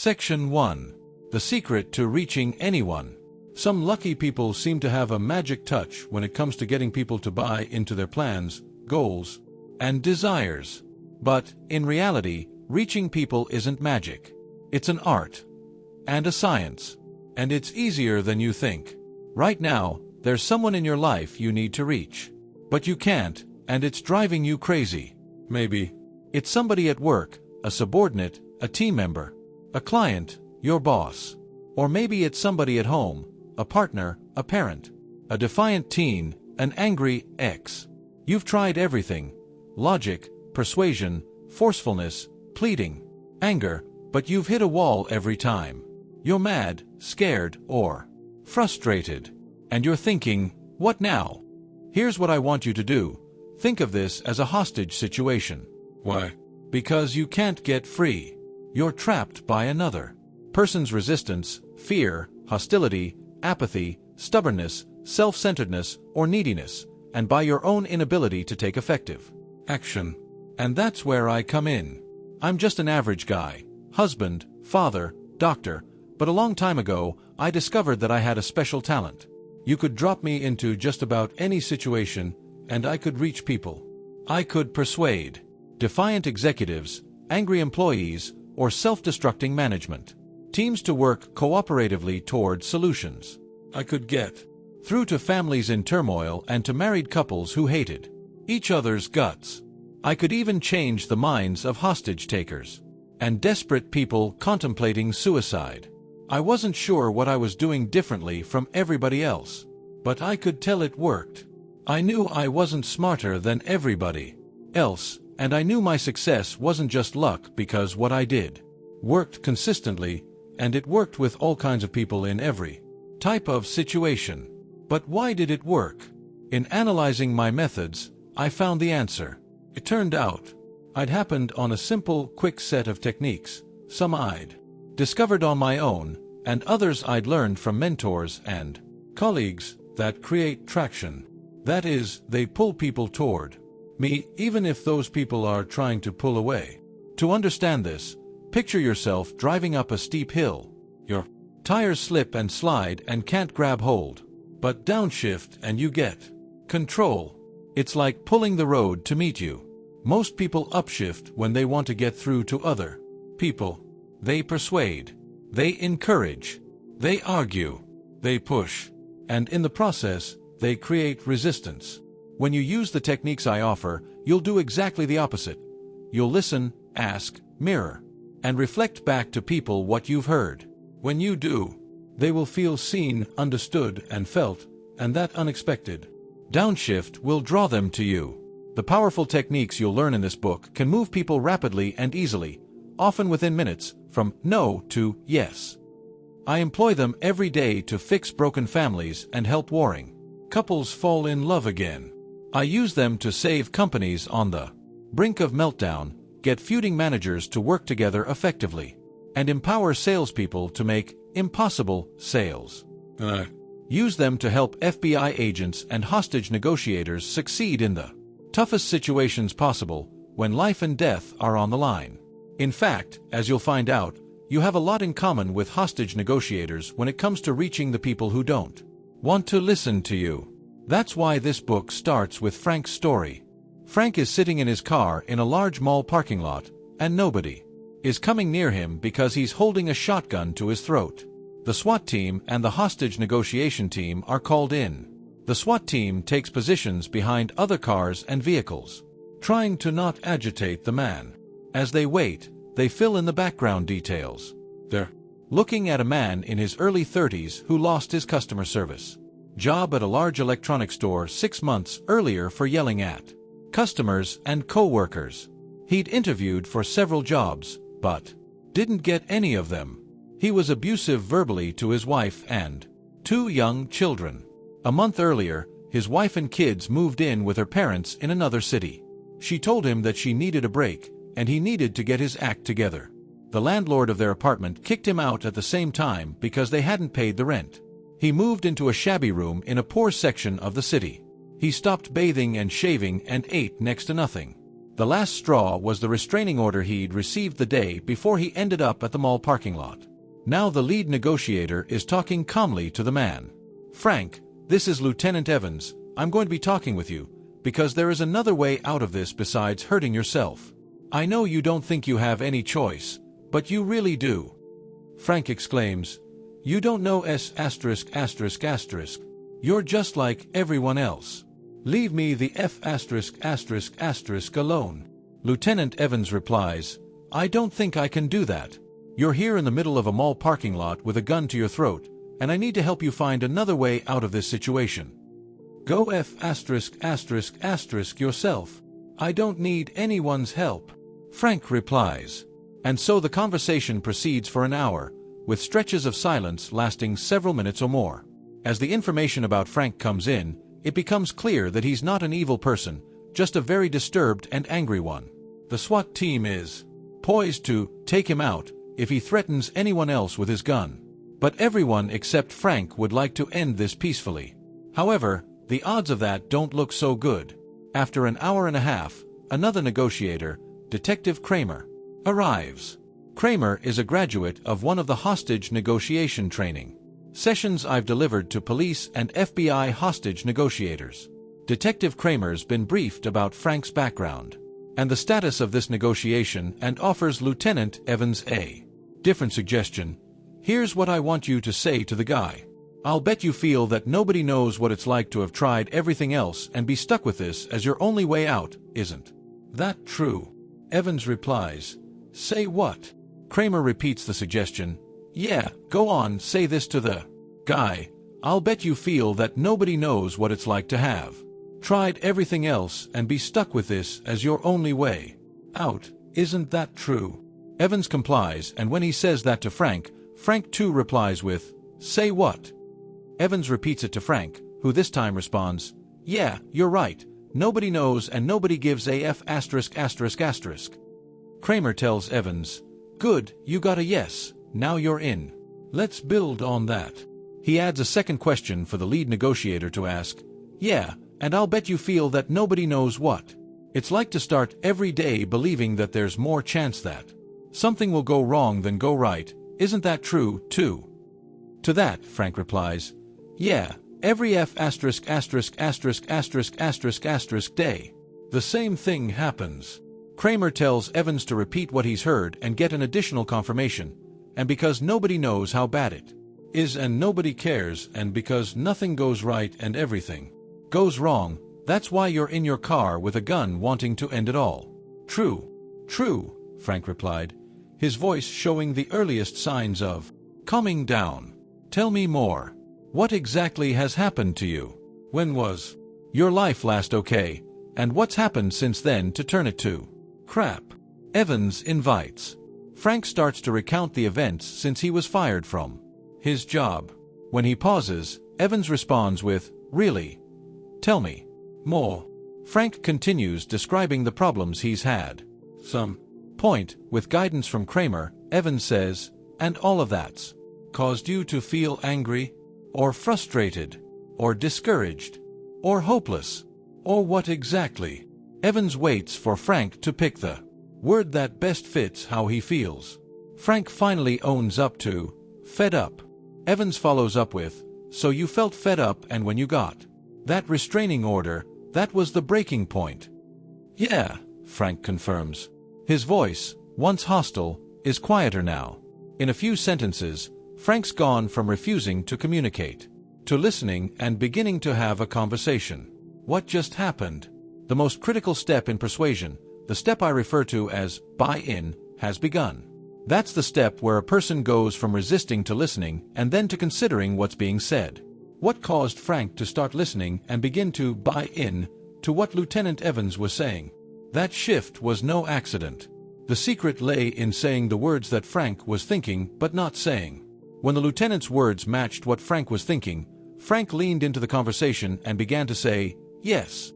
Section 1. The secret to reaching anyone. Some lucky people seem to have a magic touch when it comes to getting people to buy into their plans, goals, and desires. But, in reality, reaching people isn't magic. It's an art. And a science. And it's easier than you think. Right now, there's someone in your life you need to reach. But you can't, and it's driving you crazy. Maybe it's somebody at work, a subordinate, a team member, a client, your boss. Or maybe it's somebody at home, a partner, a parent, a defiant teen, an angry ex. You've tried everything: logic, persuasion, forcefulness, pleading, anger, but you've hit a wall every time. You're mad, scared, or frustrated. And you're thinking, what now? Here's what I want you to do. Think of this as a hostage situation. Why? Because you can't get free. You're trapped by another person's resistance, fear, hostility, apathy, stubbornness, self-centeredness, or neediness, and by your own inability to take effective action. And that's where I come in. I'm just an average guy, husband, father, doctor, but a long time ago, I discovered that I had a special talent. You could drop me into just about any situation, and I could reach people. I could persuade defiant executives, angry employees, or self-destructing management teams to work cooperatively toward solutions. I could get through to families in turmoil and to married couples who hated each other's guts. I could even change the minds of hostage takers and desperate people contemplating suicide. I wasn't sure what I was doing differently from everybody else, but I could tell it worked. I knew I wasn't smarter than everybody else, and I knew my success wasn't just luck because what I did worked consistently, and it worked with all kinds of people in every type of situation. But why did it work? In analyzing my methods, I found the answer. It turned out I'd happened on a simple, quick set of techniques. Some I'd discovered on my own, and others I'd learned from mentors and colleagues that create traction. That is, they pull people toward me, even if those people are trying to pull away. To understand this, picture yourself driving up a steep hill. Your tires slip and slide and can't grab hold. But downshift and you get control. It's like pulling the road to meet you. Most people upshift when they want to get through to other people. They persuade. They encourage. They argue. They push. And in the process, they create resistance. When you use the techniques I offer, you'll do exactly the opposite. You'll listen, ask, mirror, and reflect back to people what you've heard. When you do, they will feel seen, understood, and felt, and that unexpected downshift will draw them to you. The powerful techniques you'll learn in this book can move people rapidly and easily, often within minutes, from no to yes. I employ them every day to fix broken families and help warring couples fall in love again. I use them to save companies on the brink of meltdown, get feuding managers to work together effectively, and empower salespeople to make impossible sales. I use them to help FBI agents and hostage negotiators succeed in the toughest situations possible when life and death are on the line. In fact, as you'll find out, you have a lot in common with hostage negotiators when it comes to reaching the people who don't want to listen to you. That's why this book starts with Frank's story. Frank is sitting in his car in a large mall parking lot, and nobody is coming near him because he's holding a shotgun to his throat. The SWAT team and the hostage negotiation team are called in. The SWAT team takes positions behind other cars and vehicles, trying to not agitate the man. As they wait, they fill in the background details. They're looking at a man in his early 30s who lost his customer service job at a large electronics store 6 months earlier for yelling at customers and co-workers. He'd interviewed for several jobs, but didn't get any of them. He was abusive verbally to his wife and 2 young children. A month earlier, his wife and kids moved in with her parents in another city. She told him that she needed a break, and he needed to get his act together. The landlord of their apartment kicked him out at the same time because they hadn't paid the rent. He moved into a shabby room in a poor section of the city. He stopped bathing and shaving and ate next to nothing. The last straw was the restraining order he'd received the day before he ended up at the mall parking lot. Now the lead negotiator is talking calmly to the man. "Frank, this is Lieutenant Evans. I'm going to be talking with you, because there is another way out of this besides hurting yourself. I know you don't think you have any choice, but you really do." Frank exclaims, "You don't know S*****. You're just like everyone else. Leave me the F***** alone." Lieutenant Evans replies, "I don't think I can do that. You're here in the middle of a mall parking lot with a gun to your throat, and I need to help you find another way out of this situation. Go F***** yourself. I don't need anyone's help." Frank replies. And so the conversation proceeds for an hour, with stretches of silence lasting several minutes or more. As the information about Frank comes in, it becomes clear that he's not an evil person, just a very disturbed and angry one. The SWAT team is poised to take him out if he threatens anyone else with his gun. But everyone except Frank would like to end this peacefully. However, the odds of that don't look so good. After an hour and a half, another negotiator, Detective Kramer, arrives. Kramer is a graduate of one of the hostage negotiation training sessions I've delivered to police and FBI hostage negotiators. Detective Kramer's been briefed about Frank's background and the status of this negotiation and offers Lieutenant Evans a different suggestion. "Here's what I want you to say to the guy. I'll bet you feel that nobody knows what it's like to have tried everything else and be stuck with this as your only way out, isn't that true?" Evans replies, "Say what?" Kramer repeats the suggestion. "Yeah, go on, say this to the guy. I'll bet you feel that nobody knows what it's like to have tried everything else and be stuck with this as your only way out, isn't that true?" Evans complies, and when he says that to Frank, Frank too replies with, "Say what?" Evans repeats it to Frank, who this time responds, "Yeah, you're right. Nobody knows and nobody gives a F******. Kramer tells Evans, "Good, you got a yes, now you're in. Let's build on that." He adds a second question for the lead negotiator to ask, "Yeah, and I'll bet you feel that nobody knows what it's like to start every day believing that there's more chance that something will go wrong than go right, isn't that true, too?" To that, Frank replies, "Yeah, every F***** day. The same thing happens." Kramer tells Evans to repeat what he's heard and get an additional confirmation, and because nobody knows how bad it is and nobody cares, and because nothing goes right and everything goes wrong, that's why you're in your car with a gun wanting to end it all. "True, true," Frank replied, his voice showing the earliest signs of calming down. "Tell me more. What exactly has happened to you? When was your life last okay, and what's happened since then to turn it to crap?" Evans invites. Frank starts to recount the events since he was fired from his job. When he pauses, Evans responds with, "Really? Tell me more." Frank continues describing the problems he's had. Some point, with guidance from Kramer, Evans says, "And all of that's caused you to feel angry, or frustrated, or discouraged, or hopeless, or what exactly?" Evans waits for Frank to pick the word that best fits how he feels. Frank finally owns up to fed up. Evans follows up with, "So you felt fed up, and when you got that restraining order, that was the breaking point?" "Yeah," Frank confirms. His voice, once hostile, is quieter now. In a few sentences, Frank's gone from refusing to communicate to listening and beginning to have a conversation. What just happened? The most critical step in persuasion, the step I refer to as buy-in, has begun. That's the step where a person goes from resisting to listening and then to considering what's being said. What caused Frank to start listening and begin to buy in to what Lieutenant Evans was saying? That shift was no accident. The secret lay in saying the words that Frank was thinking but not saying. When the lieutenant's words matched what Frank was thinking, Frank leaned into the conversation and began to say, "Yes."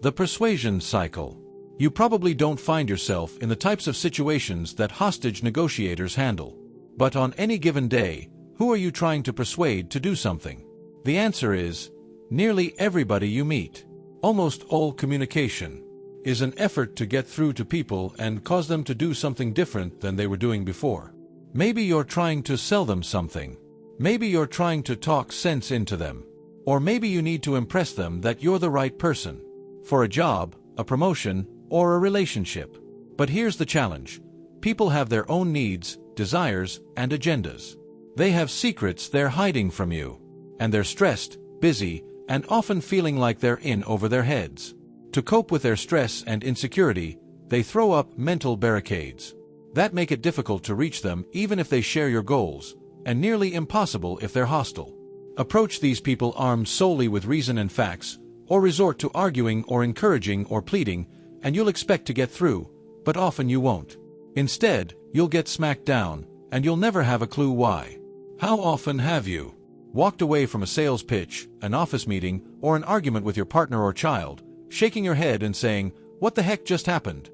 The persuasion cycle. You probably don't find yourself in the types of situations that hostage negotiators handle. But on any given day, who are you trying to persuade to do something? The answer is nearly everybody you meet. Almost all communication is an effort to get through to people and cause them to do something different than they were doing before. Maybe you're trying to sell them something. Maybe you're trying to talk sense into them. Or maybe you need to impress them that you're the right person for a job, a promotion, or a relationship. But here's the challenge. People have their own needs, desires, and agendas. They have secrets they're hiding from you. And they're stressed, busy, and often feeling like they're in over their heads. To cope with their stress and insecurity, they throw up mental barricades. That make it difficult to reach them even if they share your goals, and nearly impossible if they're hostile. Approach these people armed solely with reason and facts, or resort to arguing or encouraging or pleading, and you'll expect to get through, but often you won't. Instead, you'll get smacked down, and you'll never have a clue why. How often have you walked away from a sales pitch, an office meeting, or an argument with your partner or child, shaking your head and saying, "What the heck just happened?"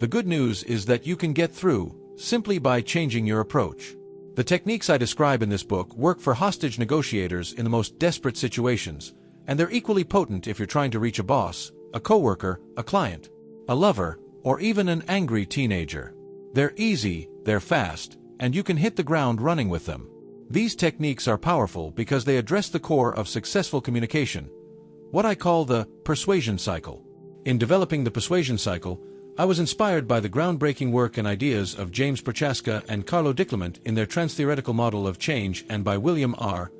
The good news is that you can get through, simply by changing your approach. The techniques I describe in this book work for hostage negotiators in the most desperate situations, and they're equally potent if you're trying to reach a boss, a coworker, a client, a lover, or even an angry teenager. They're easy, they're fast, and you can hit the ground running with them. These techniques are powerful because they address the core of successful communication, what I call the persuasion cycle. In developing the persuasion cycle, I was inspired by the groundbreaking work and ideas of James Prochaska and Carlo Diclement in their trans-theoretical model of change, and by William R.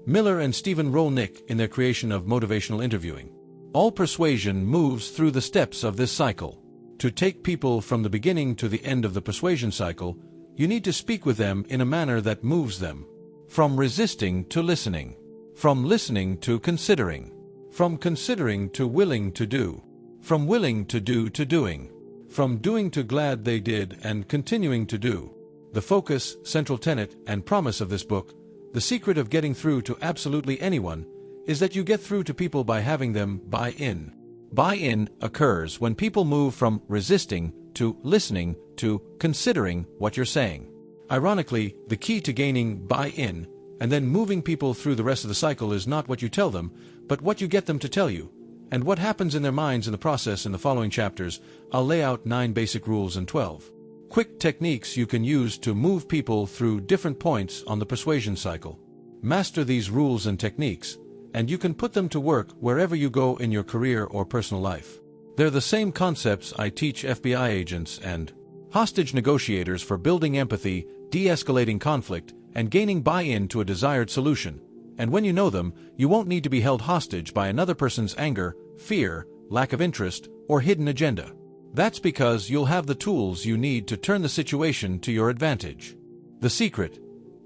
Miller and Stephen Rolnick in their creation of motivational interviewing. All persuasion moves through the steps of this cycle. To take people from the beginning to the end of the persuasion cycle, you need to speak with them in a manner that moves them. From resisting to listening. From listening to considering. From considering to willing to do. From willing to do to doing. From doing to glad they did and continuing to do. The focus, central tenet, and promise of this book, the secret of getting through to absolutely anyone, is that you get through to people by having them buy in. Buy-in occurs when people move from resisting to listening to considering what you're saying. Ironically, the key to gaining buy-in and then moving people through the rest of the cycle is not what you tell them, but what you get them to tell you. And what happens in their minds in the process. In the following chapters, I'll lay out 9 basic rules and 12 quick techniques you can use to move people through different points on the persuasion cycle. Master these rules and techniques, and you can put them to work wherever you go in your career or personal life. They're the same concepts I teach FBI agents and hostage negotiators for building empathy, de-escalating conflict, and gaining buy-in to a desired solution. And when you know them, you won't need to be held hostage by another person's anger, fear, lack of interest, or hidden agenda. That's because you'll have the tools you need to turn the situation to your advantage. The secret: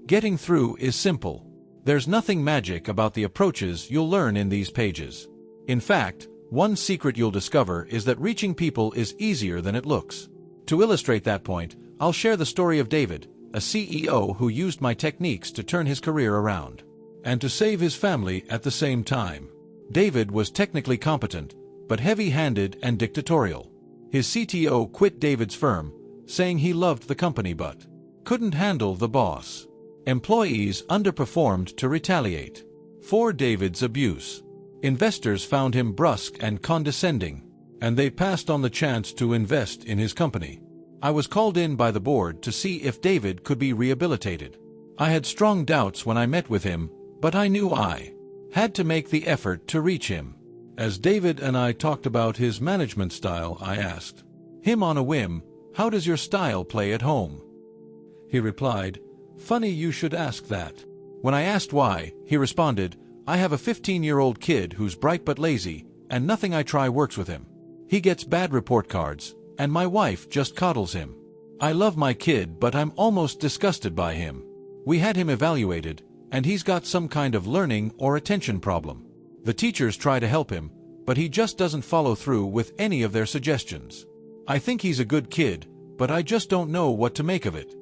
getting through is simple. There's nothing magic about the approaches you'll learn in these pages. In fact, one secret you'll discover is that reaching people is easier than it looks. To illustrate that point, I'll share the story of David, a CEO who used my techniques to turn his career around and to save his family at the same time. David was technically competent, but heavy-handed and dictatorial. His CTO quit David's firm, saying he loved the company but couldn't handle the boss. Employees underperformed to retaliate for David's abuse. Investors found him brusque and condescending, and they passed on the chance to invest in his company. I was called in by the board to see if David could be rehabilitated. I had strong doubts when I met with him, but I knew I had to make the effort to reach him. As David and I talked about his management style, I asked him on a whim, "How does your style play at home?" He replied, "Funny you should ask that." When I asked why, he responded, "I have a 15-year-old kid who's bright but lazy, and nothing I try works with him. He gets bad report cards, and my wife just coddles him. I love my kid, but I'm almost disgusted by him. We had him evaluated, and he's got some kind of learning or attention problem. The teachers try to help him, but he just doesn't follow through with any of their suggestions. I think he's a good kid, but I just don't know what to make of it."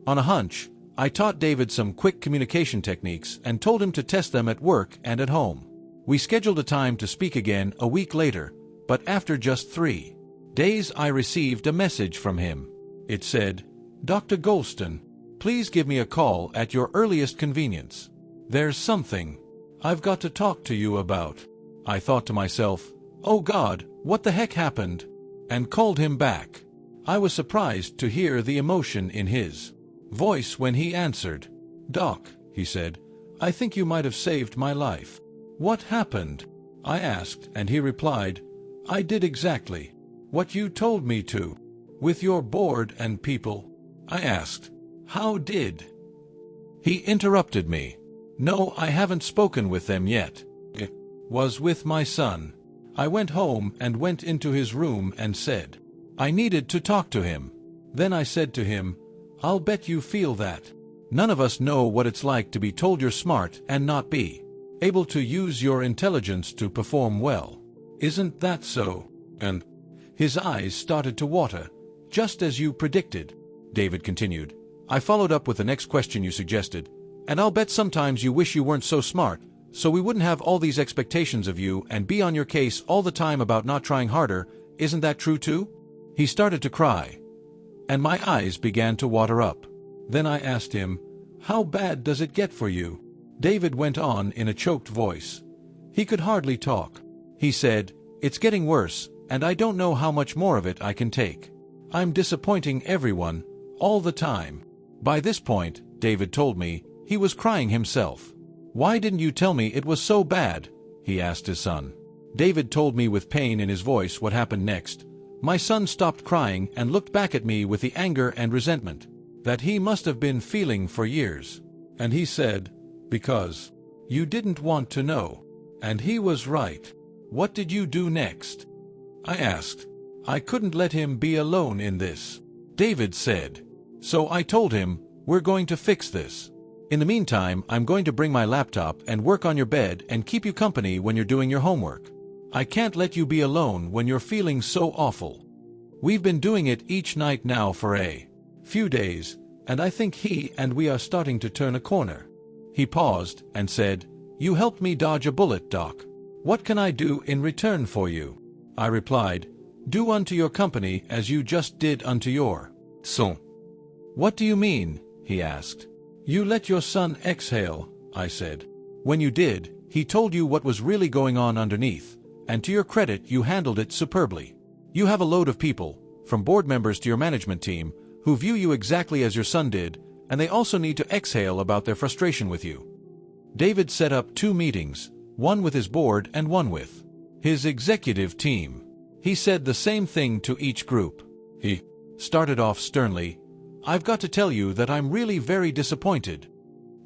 On a hunch, I taught David some quick communication techniques and told him to test them at work and at home. We scheduled a time to speak again a week later, but after just 3 days I received a message from him. It said, "Dr. Goulston, please give me a call at your earliest convenience. There's something I've got to talk to you about." I thought to myself, "Oh God, "What the heck happened?" and called him back. I was surprised to hear the emotion in his voice when he answered. "Doc," he said, "I think you might have saved my life." "What happened?" I asked, and he replied, "I did exactly what you told me to." "With your board and people?" I asked. "How did?" He interrupted me. "No, I haven't spoken with them yet. It was with my son." I went home and went into his room and said I needed to talk to him. Then I said to him, "I'll bet you feel that. None of us know what it's like to be told you're smart and not be able to use your intelligence to perform well. Isn't that so?" And his eyes started to water, just as you predicted. David continued. "I followed up with the next question you suggested, and I'll bet sometimes you wish you weren't so smart, so we wouldn't have all these expectations of you and be on your case all the time about not trying harder. Isn't that true too?" He started to cry, and my eyes began to water up. Then I asked him, "How bad does it get for you?" David went on in a choked voice. He could hardly talk. He said, "It's getting worse, and I don't know how much more of it I can take. I'm disappointing everyone, all the time." By this point, David told me, he was crying himself. "Why didn't you tell me it was so bad?" he asked his son. David told me with pain in his voice what happened next. My son stopped crying and looked back at me with the anger and resentment that he must have been feeling for years. And he said, "Because you didn't want to know." And he was right. "What did you do next?" I asked. "I couldn't let him be alone in this," David said. "So I told him, we're going to fix this. In the meantime, I'm going to bring my laptop and work on your bed and keep you company when you're doing your homework. I can't let you be alone when you're feeling so awful. We've been doing it each night now for a few days, and I think he and we are starting to turn a corner." He paused and said, "You helped me dodge a bullet, Doc. What can I do in return for you?" I replied, "Do unto your company as you just did unto your son." "What do you mean?" he asked. "You let your son exhale," I said. "When you did, he told you what was really going on underneath, and to your credit you handled it superbly. You have a load of people, from board members to your management team, who view you exactly as your son did, and they also need to exhale about their frustration with you." David set up 2 meetings, one with his board and one with his executive team. He said the same thing to each group. He started off sternly, "I've got to tell you that I'm really very disappointed."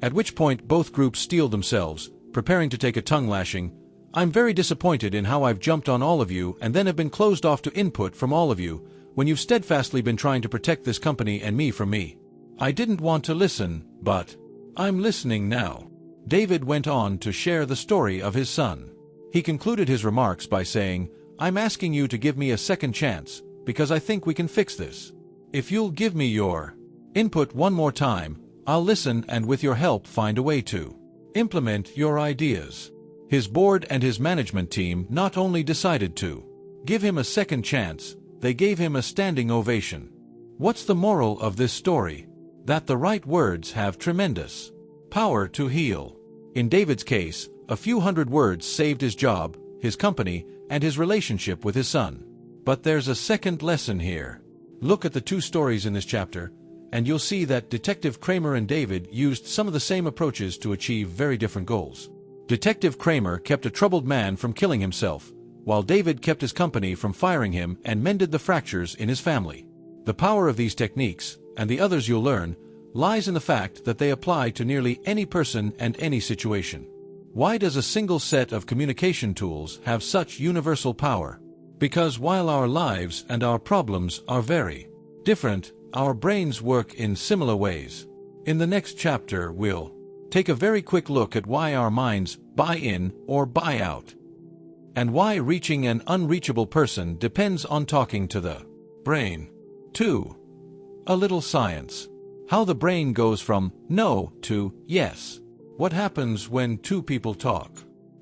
At which point both groups steeled themselves, preparing to take a tongue lashing. "I'm very disappointed in how I've jumped on all of you and then have been closed off to input from all of you, when you've steadfastly been trying to protect this company and me from me. I didn't want to listen, but I'm listening now." David went on to share the story of his son. He concluded his remarks by saying, "I'm asking you to give me a second chance, because I think we can fix this. If you'll give me your input one more time, I'll listen and with your help find a way to implement your ideas." His board and his management team not only decided to give him a second chance, they gave him a standing ovation. What's the moral of this story? That the right words have tremendous power to heal. In David's case, a few hundred words saved his job, his company, and his relationship with his son. But there's a second lesson here. Look at the 2 stories in this chapter, and you'll see that Detective Kramer and David used some of the same approaches to achieve very different goals. Detective Kramer kept a troubled man from killing himself, while David kept his company from firing him and mended the fractures in his family. The power of these techniques, and the others you'll learn, lies in the fact that they apply to nearly any person and any situation. Why does a single set of communication tools have such universal power? Because while our lives and our problems are very different, our brains work in similar ways. In the next chapter, we'll take a very quick look at why our minds buy in or buy out, and why reaching an unreachable person depends on talking to the brain. 2. A little science. How the brain goes from no to yes. What happens when 2 people talk?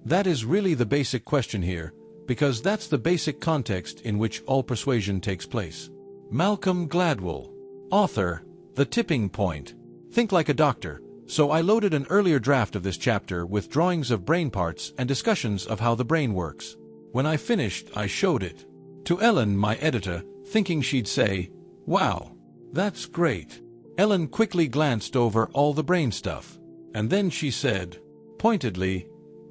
That is really the basic question here, because that's the basic context in which all persuasion takes place. Malcolm Gladwell, author, The Tipping Point. Think like a doctor. So I loaded an earlier draft of this chapter with drawings of brain parts and discussions of how the brain works. When I finished, I showed it to Ellen, my editor, thinking she'd say, "Wow, that's great." Ellen quickly glanced over all the brain stuff, and then she said, pointedly,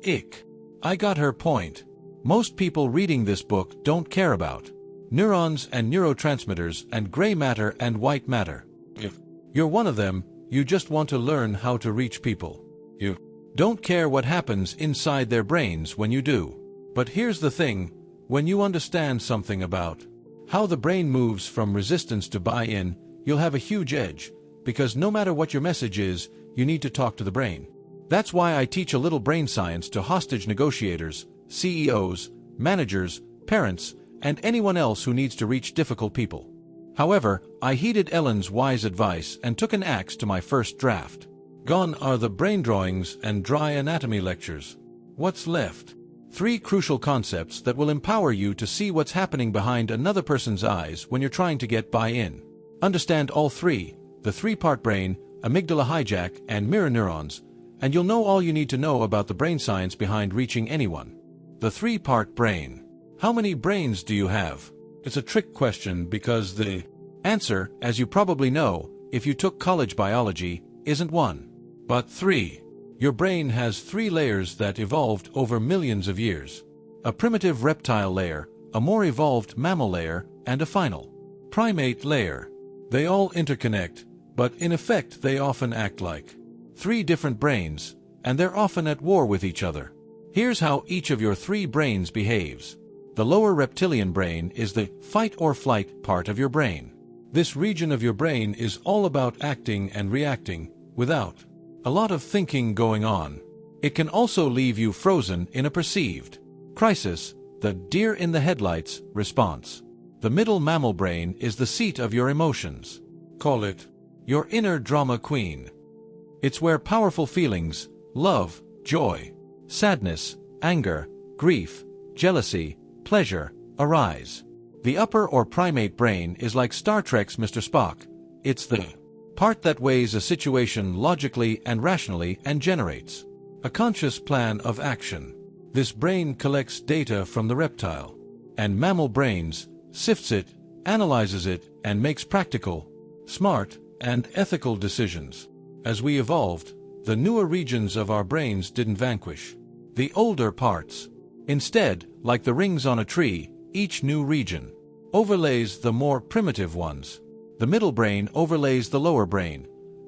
"Ick." I got her point. Most people reading this book don't care about neurons and neurotransmitters and gray matter and white matter. If you're one of them, you just want to learn how to reach people. You don't care what happens inside their brains when you do. But here's the thing, when you understand something about how the brain moves from resistance to buy-in, you'll have a huge edge, because no matter what your message is, you need to talk to the brain. That's why I teach a little brain science to hostage negotiators, CEOs, managers, parents, and anyone else who needs to reach difficult people. However, I heeded Ellen's wise advice and took an axe to my first draft. Gone are the brain drawings and dry anatomy lectures. What's left? 3 crucial concepts that will empower you to see what's happening behind another person's eyes when you're trying to get buy-in. Understand all 3, the 3-part brain, amygdala hijack, and mirror neurons, and you'll know all you need to know about the brain science behind reaching anyone. The 3-part brain. How many brains do you have? It's a trick question because the answer, as you probably know, if you took college biology, isn't 1, but 3. Your brain has 3 layers that evolved over millions of years. A primitive reptile layer, a more evolved mammal layer, and a final primate layer. They all interconnect, but in effect they often act like 3 different brains, and they're often at war with each other. Here's how each of your 3 brains behaves. The lower reptilian brain is the fight or flight part of your brain. This region of your brain is all about acting and reacting, without a lot of thinking going on. It can also leave you frozen in a perceived crisis, the deer in the headlights response. The middle mammal brain is the seat of your emotions. Call it your inner drama queen. It's where powerful feelings, love, joy, sadness, anger, grief, jealousy, pleasure, arise. The upper or primate brain is like Star Trek's Mr. Spock. It's the part that weighs a situation logically and rationally and generates a conscious plan of action. This brain collects data from the reptile and mammal brains, sifts it, analyzes it, and makes practical, smart, and ethical decisions. As we evolved, the newer regions of our brains didn't vanquish the older parts. Instead, like the rings on a tree, each new region overlays the more primitive ones. The middle brain overlays the lower brain.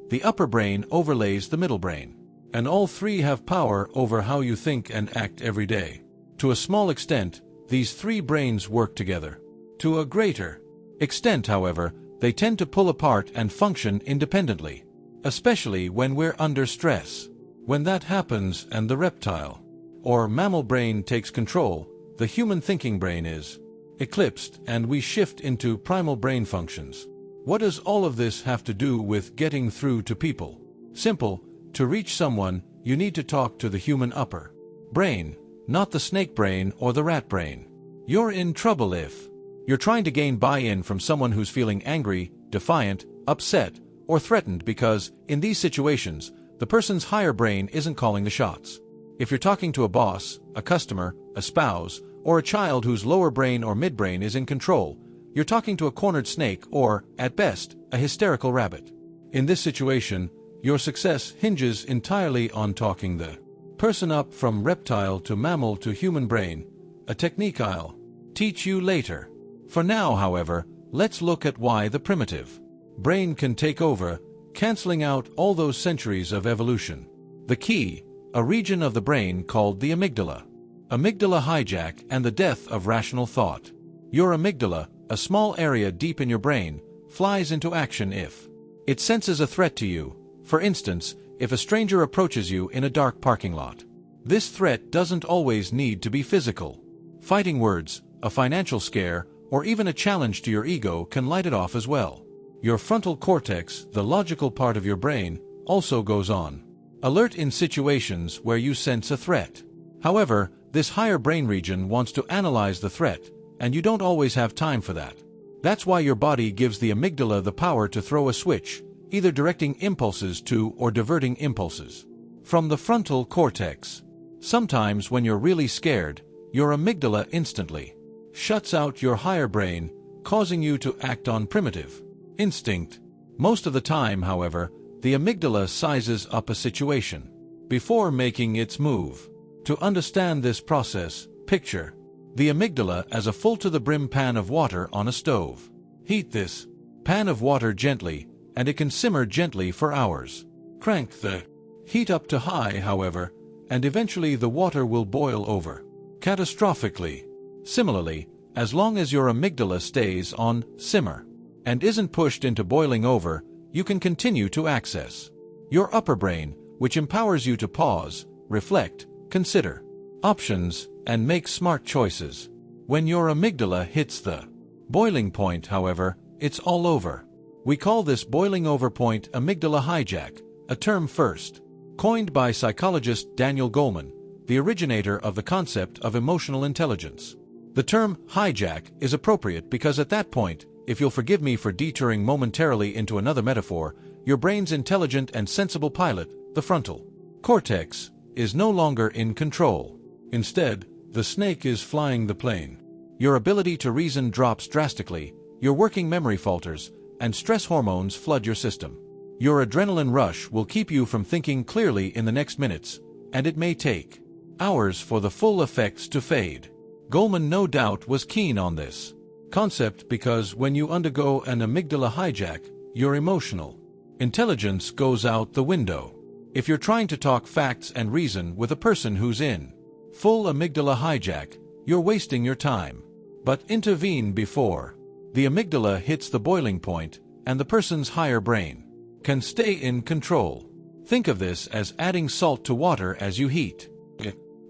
The upper brain overlays the middle brain. And all 3 have power over how you think and act every day. To a small extent, these 3 brains work together. To a greater extent, however, they tend to pull apart and function independently, especially when we're under stress. When that happens and the reptile or mammal brain takes control, the human thinking brain is eclipsed and we shift into primal brain functions. What does all of this have to do with getting through to people? Simple. To reach someone, you need to talk to the human upper brain, not the snake brain or the rat brain. You're in trouble if you're trying to gain buy-in from someone who's feeling angry, defiant, upset, or threatened because, in these situations, the person's higher brain isn't calling the shots. If you're talking to a boss, a customer, a spouse, or a child whose lower brain or midbrain is in control, you're talking to a cornered snake or, at best, a hysterical rabbit. In this situation, your success hinges entirely on talking the person up from reptile to mammal to human brain, a technique I'll teach you later. For now, however, let's look at why the primitive brain can take over, canceling out all those centuries of evolution. The key, a region of the brain called the amygdala. Amygdala hijack and the death of rational thought. Your amygdala, a small area deep in your brain, flies into action if it senses a threat to you. For instance, if a stranger approaches you in a dark parking lot. This threat doesn't always need to be physical. Fighting words, a financial scare, or even a challenge to your ego can light it off as well. Your frontal cortex, the logical part of your brain, also goes on alert in situations where you sense a threat. However, this higher brain region wants to analyze the threat, and you don't always have time for that. That's why your body gives the amygdala the power to throw a switch, either directing impulses to or diverting impulses from the frontal cortex. Sometimes when you're really scared, your amygdala instantly shuts out your higher brain, causing you to act on primitive instinct. Most of the time, however, the amygdala sizes up a situation before making its move. To understand this process, picture the amygdala as a full-to-the-brim pan of water on a stove. Heat this pan of water gently, and it can simmer gently for hours. Crank the heat up to high, however, and eventually the water will boil over catastrophically. Similarly, as long as your amygdala stays on simmer and isn't pushed into boiling over, you can continue to access your upper brain, which empowers you to pause, reflect, consider options, and make smart choices. When your amygdala hits the boiling point, however, it's all over. We call this boiling over point amygdala hijack, a term first coined by psychologist Daniel Goleman, the originator of the concept of emotional intelligence. The term hijack is appropriate because at that point, if you'll forgive me for detouring momentarily into another metaphor, your brain's intelligent and sensible pilot, the frontal cortex, is no longer in control. Instead, the snake is flying the plane. Your ability to reason drops drastically, your working memory falters, and stress hormones flood your system. Your adrenaline rush will keep you from thinking clearly in the next minutes, and it may take hours for the full effects to fade. Goleman no doubt was keen on this concept because when you undergo an amygdala hijack, your emotional intelligence goes out the window. If you're trying to talk facts and reason with a person who's in full amygdala hijack, you're wasting your time. But intervene before the amygdala hits the boiling point and the person's higher brain can stay in control. Think of this as adding salt to water as you heat.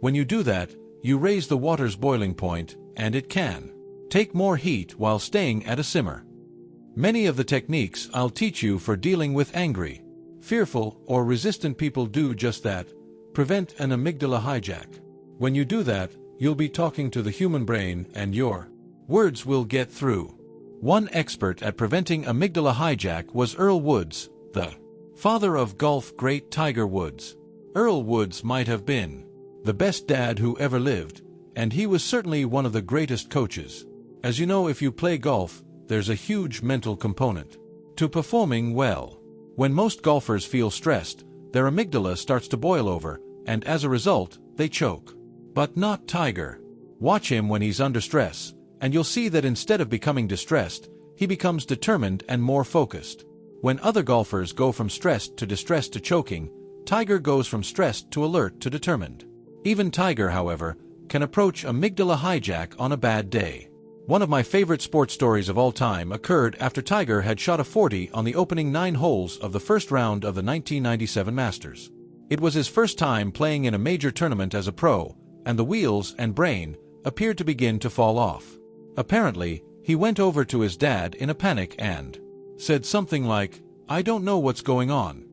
When you do that, you raise the water's boiling point, and it can take more heat while staying at a simmer. Many of the techniques I'll teach you for dealing with angry, fearful, or resistant people do just that, prevent an amygdala hijack. When you do that, you'll be talking to the human brain and your words will get through. One expert at preventing amygdala hijack was Earl Woods, the father of golf great Tiger Woods. Earl Woods might have been the best dad who ever lived, and he was certainly one of the greatest coaches. As you know, if you play golf, there's a huge mental component to performing well. When most golfers feel stressed, their amygdala starts to boil over, and as a result, they choke. But not Tiger. Watch him when he's under stress, and you'll see that instead of becoming distressed, he becomes determined and more focused. When other golfers go from stressed to distressed to choking, Tiger goes from stressed to alert to determined. Even Tiger, however, can approach amygdala hijack on a bad day. One of my favorite sports stories of all time occurred after Tiger had shot a 40 on the opening 9 holes of the first round of the 1997 Masters. It was his first time playing in a major tournament as a pro, and the wheels and brain appeared to begin to fall off. Apparently, he went over to his dad in a panic and said something like, "I don't know what's going on."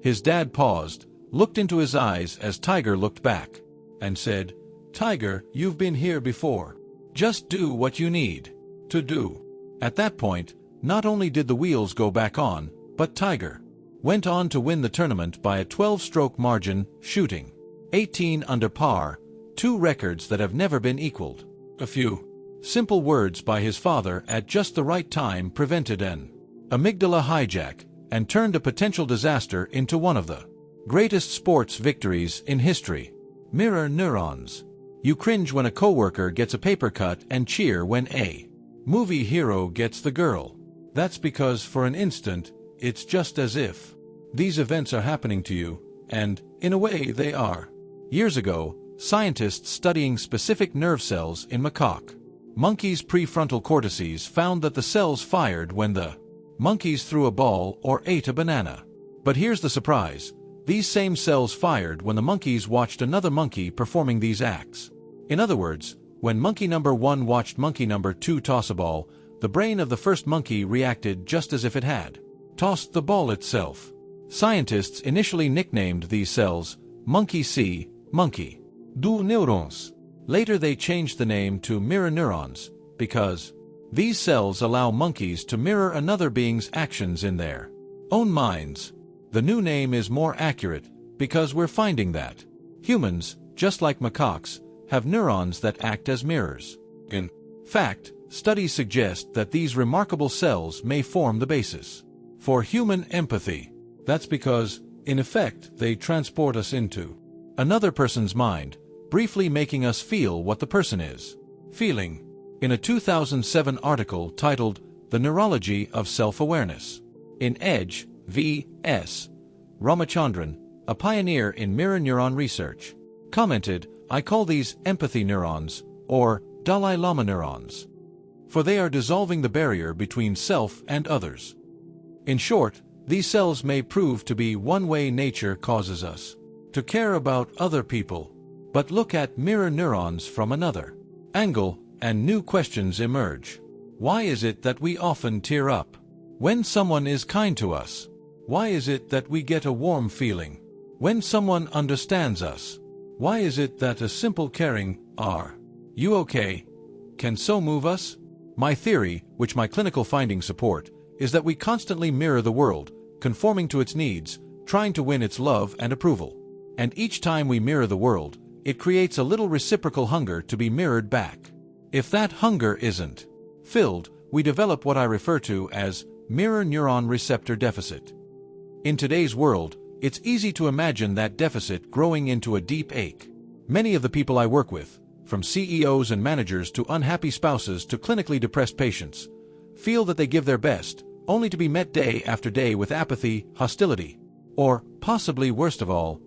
His dad paused, looked into his eyes as Tiger looked back, and said, "Tiger, you've been here before. Just do what you need to do." At that point, not only did the wheels go back on, but Tiger went on to win the tournament by a 12-stroke margin, shooting 18 under par, 2 records that have never been equaled. A few simple words by his father at just the right time prevented an amygdala hijack and turned a potential disaster into one of the greatest sports victories in history. Mirror neurons. You cringe when a coworker gets a paper cut and cheer when a movie hero gets the girl. That's because for an instant, it's just as if these events are happening to you, and, in a way, they are. Years ago, scientists studying specific nerve cells in macaque monkeys' prefrontal cortices found that the cells fired when the monkeys threw a ball or ate a banana. But here's the surprise. These same cells fired when the monkeys watched another monkey performing these acts. In other words, when monkey number 1 watched monkey number 2 toss a ball, the brain of the first monkey reacted just as if it had tossed the ball itself. Scientists initially nicknamed these cells monkey see, monkey do neurons. Later they changed the name to mirror neurons, because these cells allow monkeys to mirror another being's actions in their own minds. The new name is more accurate because we're finding that humans, just like macaques, have neurons that act as mirrors. In fact, studies suggest that these remarkable cells may form the basis for human empathy. That's because, in effect, they transport us into another person's mind, briefly making us feel what the person is feeling. In a 2007 article titled The Neurology of Self-Awareness, in Edge v.S. Ramachandran, a pioneer in mirror neuron research, commented, "I call these empathy neurons, or Dalai Lama neurons, for they are dissolving the barrier between self and others." In short, these cells may prove to be one way nature causes us to care about other people. But look at mirror neurons from another angle, and new questions emerge. Why is it that we often tear up when someone is kind to us? Why is it that we get a warm feeling when someone understands us? Why is it that a simple caring, "Are you okay?" can so move us? My theory, which my clinical findings support, is that we constantly mirror the world, conforming to its needs, trying to win its love and approval. And each time we mirror the world, it creates a little reciprocal hunger to be mirrored back. If that hunger isn't filled, we develop what I refer to as mirror neuron receptor deficit. In today's world, it's easy to imagine that deficit growing into a deep ache. Many of the people I work with, from CEOs and managers to unhappy spouses to clinically depressed patients, feel that they give their best, only to be met day after day with apathy, hostility, or, possibly worst of all,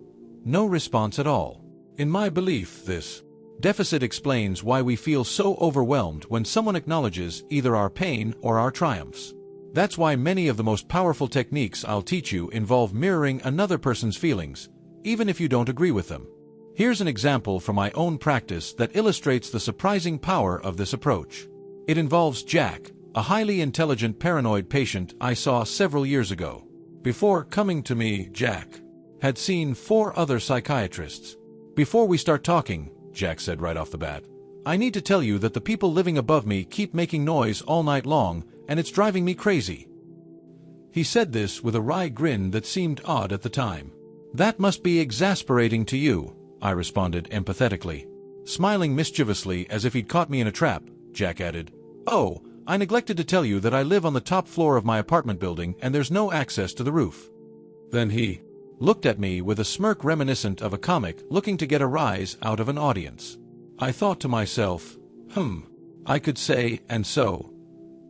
no response at all. In my belief, this deficit explains why we feel so overwhelmed when someone acknowledges either our pain or our triumphs. That's why many of the most powerful techniques I'll teach you involve mirroring another person's feelings, even if you don't agree with them. Here's an example from my own practice that illustrates the surprising power of this approach. It involves Jack, a highly intelligent paranoid patient I saw several years ago. Before coming to me, Jack had seen 4 other psychiatrists. "Before we start talking," Jack said right off the bat, "I need to tell you that the people living above me keep making noise all night long, and it's driving me crazy." He said this with a wry grin that seemed odd at the time. "That must be exasperating to you," I responded empathetically. Smiling mischievously as if he'd caught me in a trap, Jack added, "Oh, I neglected to tell you that I live on the top floor of my apartment building and there's no access to the roof." Then he looked at me with a smirk reminiscent of a comic looking to get a rise out of an audience. I thought to myself, I could say, "and so,"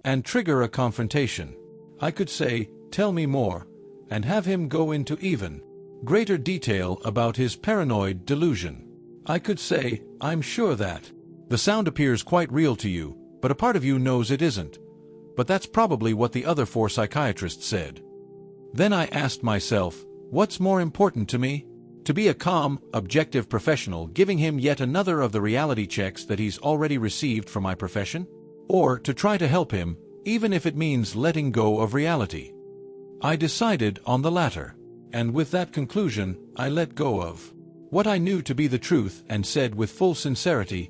and trigger a confrontation. I could say, "Tell me more," and have him go into even greater detail about his paranoid delusion. I could say, "I'm sure that the sound appears quite real to you, but a part of you knows it isn't." But that's probably what the other 4 psychiatrists said. Then I asked myself, what's more important to me? To be a calm, objective professional giving him yet another of the reality checks that he's already received from my profession? Or to try to help him, even if it means letting go of reality? I decided on the latter. And with that conclusion, I let go of what I knew to be the truth and said with full sincerity,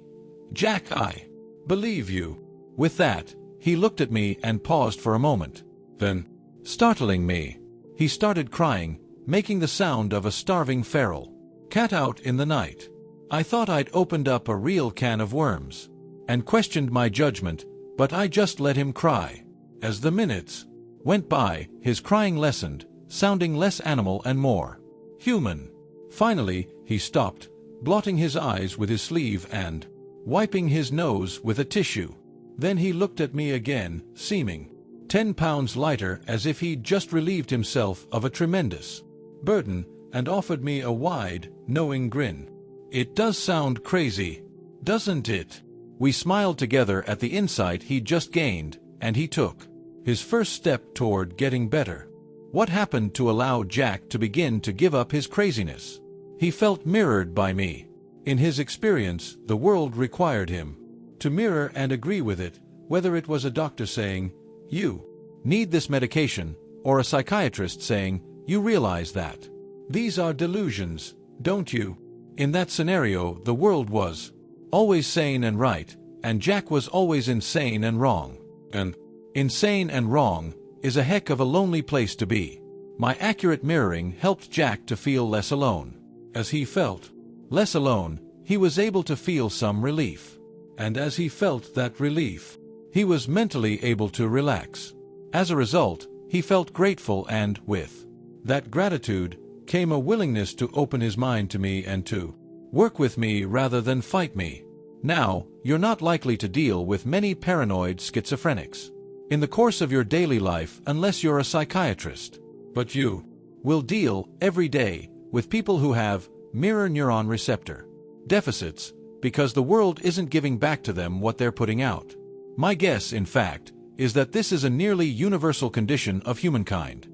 "Jack, I believe you." With that, he looked at me and paused for a moment. Then, startling me, he started crying, making the sound of a starving feral cat out in the night. I thought I'd opened up a real can of worms and questioned my judgment, but I just let him cry. As the minutes went by, his crying lessened, sounding less animal and more human. Finally, he stopped, blotting his eyes with his sleeve and wiping his nose with a tissue. Then he looked at me again, seeming 10 pounds lighter, as if he'd just relieved himself of a tremendous burden, and offered me a wide, knowing grin. "It does sound crazy, doesn't it?" We smiled together at the insight he'd just gained, and he took his first step toward getting better. What happened to allow Jack to begin to give up his craziness? He felt mirrored by me. In his experience, the world required him to mirror and agree with it, whether it was a doctor saying, "You need this medication," or a psychiatrist saying, "You realize that these are delusions, don't you?" In that scenario, the world was always sane and right, and Jack was always insane and wrong. And insane and wrong is a heck of a lonely place to be. My accurate mirroring helped Jack to feel less alone. As he felt less alone, he was able to feel some relief. And as he felt that relief, he was mentally able to relax. As a result, he felt grateful, and with that gratitude came a willingness to open his mind to me and to work with me rather than fight me. Now, you're not likely to deal with many paranoid schizophrenics in the course of your daily life unless you're a psychiatrist. But you will deal every day with people who have mirror neuron receptor deficits because the world isn't giving back to them what they're putting out. My guess, in fact, is that this is a nearly universal condition of humankind.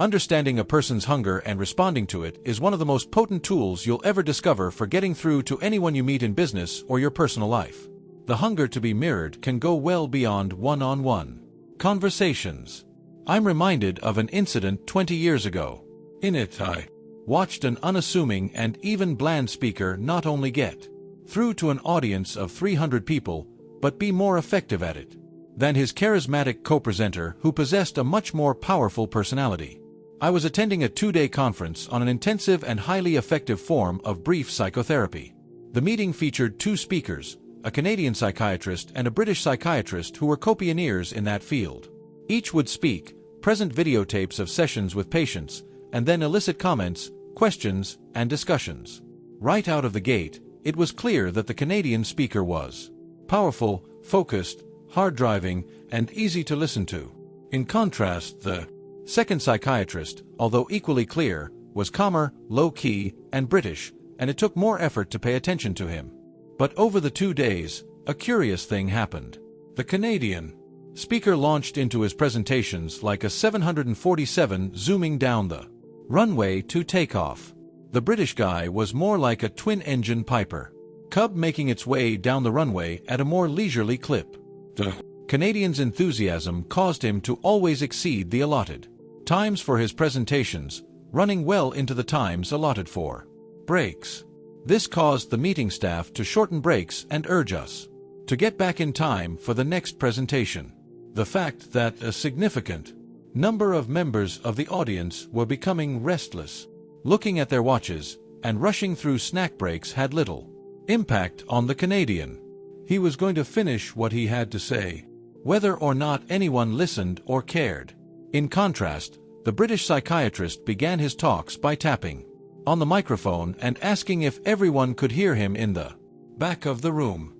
Understanding a person's hunger and responding to it is one of the most potent tools you'll ever discover for getting through to anyone you meet in business or your personal life. The hunger to be mirrored can go well beyond one-on-one conversations. I'm reminded of an incident 20 years ago. In it, I watched an unassuming and even bland speaker not only get through to an audience of 300 people, but be more effective at it than his charismatic co-presenter who possessed a much more powerful personality. I was attending a 2-day conference on an intensive and highly effective form of brief psychotherapy. The meeting featured 2 speakers, a Canadian psychiatrist and a British psychiatrist who were co-pioneers in that field. Each would speak, present videotapes of sessions with patients, and then elicit comments, questions, and discussions. Right out of the gate, it was clear that the Canadian speaker was powerful, focused, hard-driving, and easy to listen to. In contrast, the second psychiatrist, although equally clear, was calmer, low-key, and British, and it took more effort to pay attention to him. But over the 2 days, a curious thing happened. The Canadian speaker launched into his presentations like a 747 zooming down the runway to take off. The British guy was more like a twin-engine Piper Cub making its way down the runway at a more leisurely clip. The Canadian's enthusiasm caused him to always exceed the allotted times for his presentations, running well into the times allotted for breaks. This caused the meeting staff to shorten breaks and urge us to get back in time for the next presentation. The fact that a significant number of members of the audience were becoming restless, looking at their watches, and rushing through snack breaks had little impact on the Canadian. He was going to finish what he had to say, whether or not anyone listened or cared. In contrast, the British psychiatrist began his talks by tapping on the microphone and asking if everyone could hear him in the back of the room.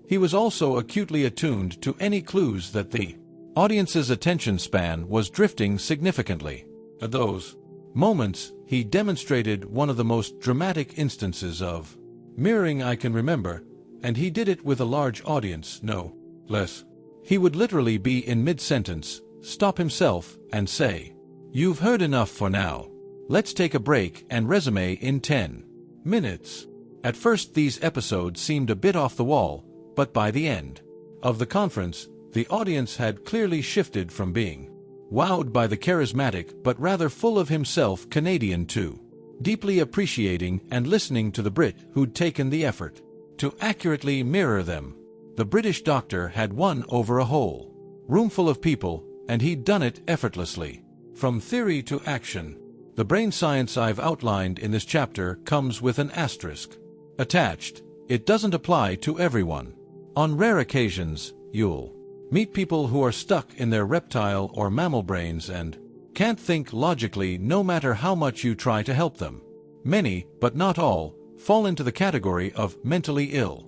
He was also acutely attuned to any clues that the audience's attention span was drifting significantly. At those moments, he demonstrated one of the most dramatic instances of mirroring I can remember, and he did it with a large audience, no less. He would literally be in mid-sentence, stop himself, and say, "You've heard enough for now. Let's take a break and resume in 10 minutes." At first these episodes seemed a bit off the wall, but by the end of the conference, the audience had clearly shifted from being wowed by the charismatic but rather full of himself Canadian to deeply appreciating and listening to the Brit who'd taken the effort to accurately mirror them. The British doctor had won over a whole room full of people, and he'd done it effortlessly. From theory to action. The brain science I've outlined in this chapter comes with an asterisk attached. It doesn't apply to everyone. On rare occasions, you'll meet people who are stuck in their reptile or mammal brains and can't think logically no matter how much you try to help them. Many, but not all, fall into the category of mentally ill.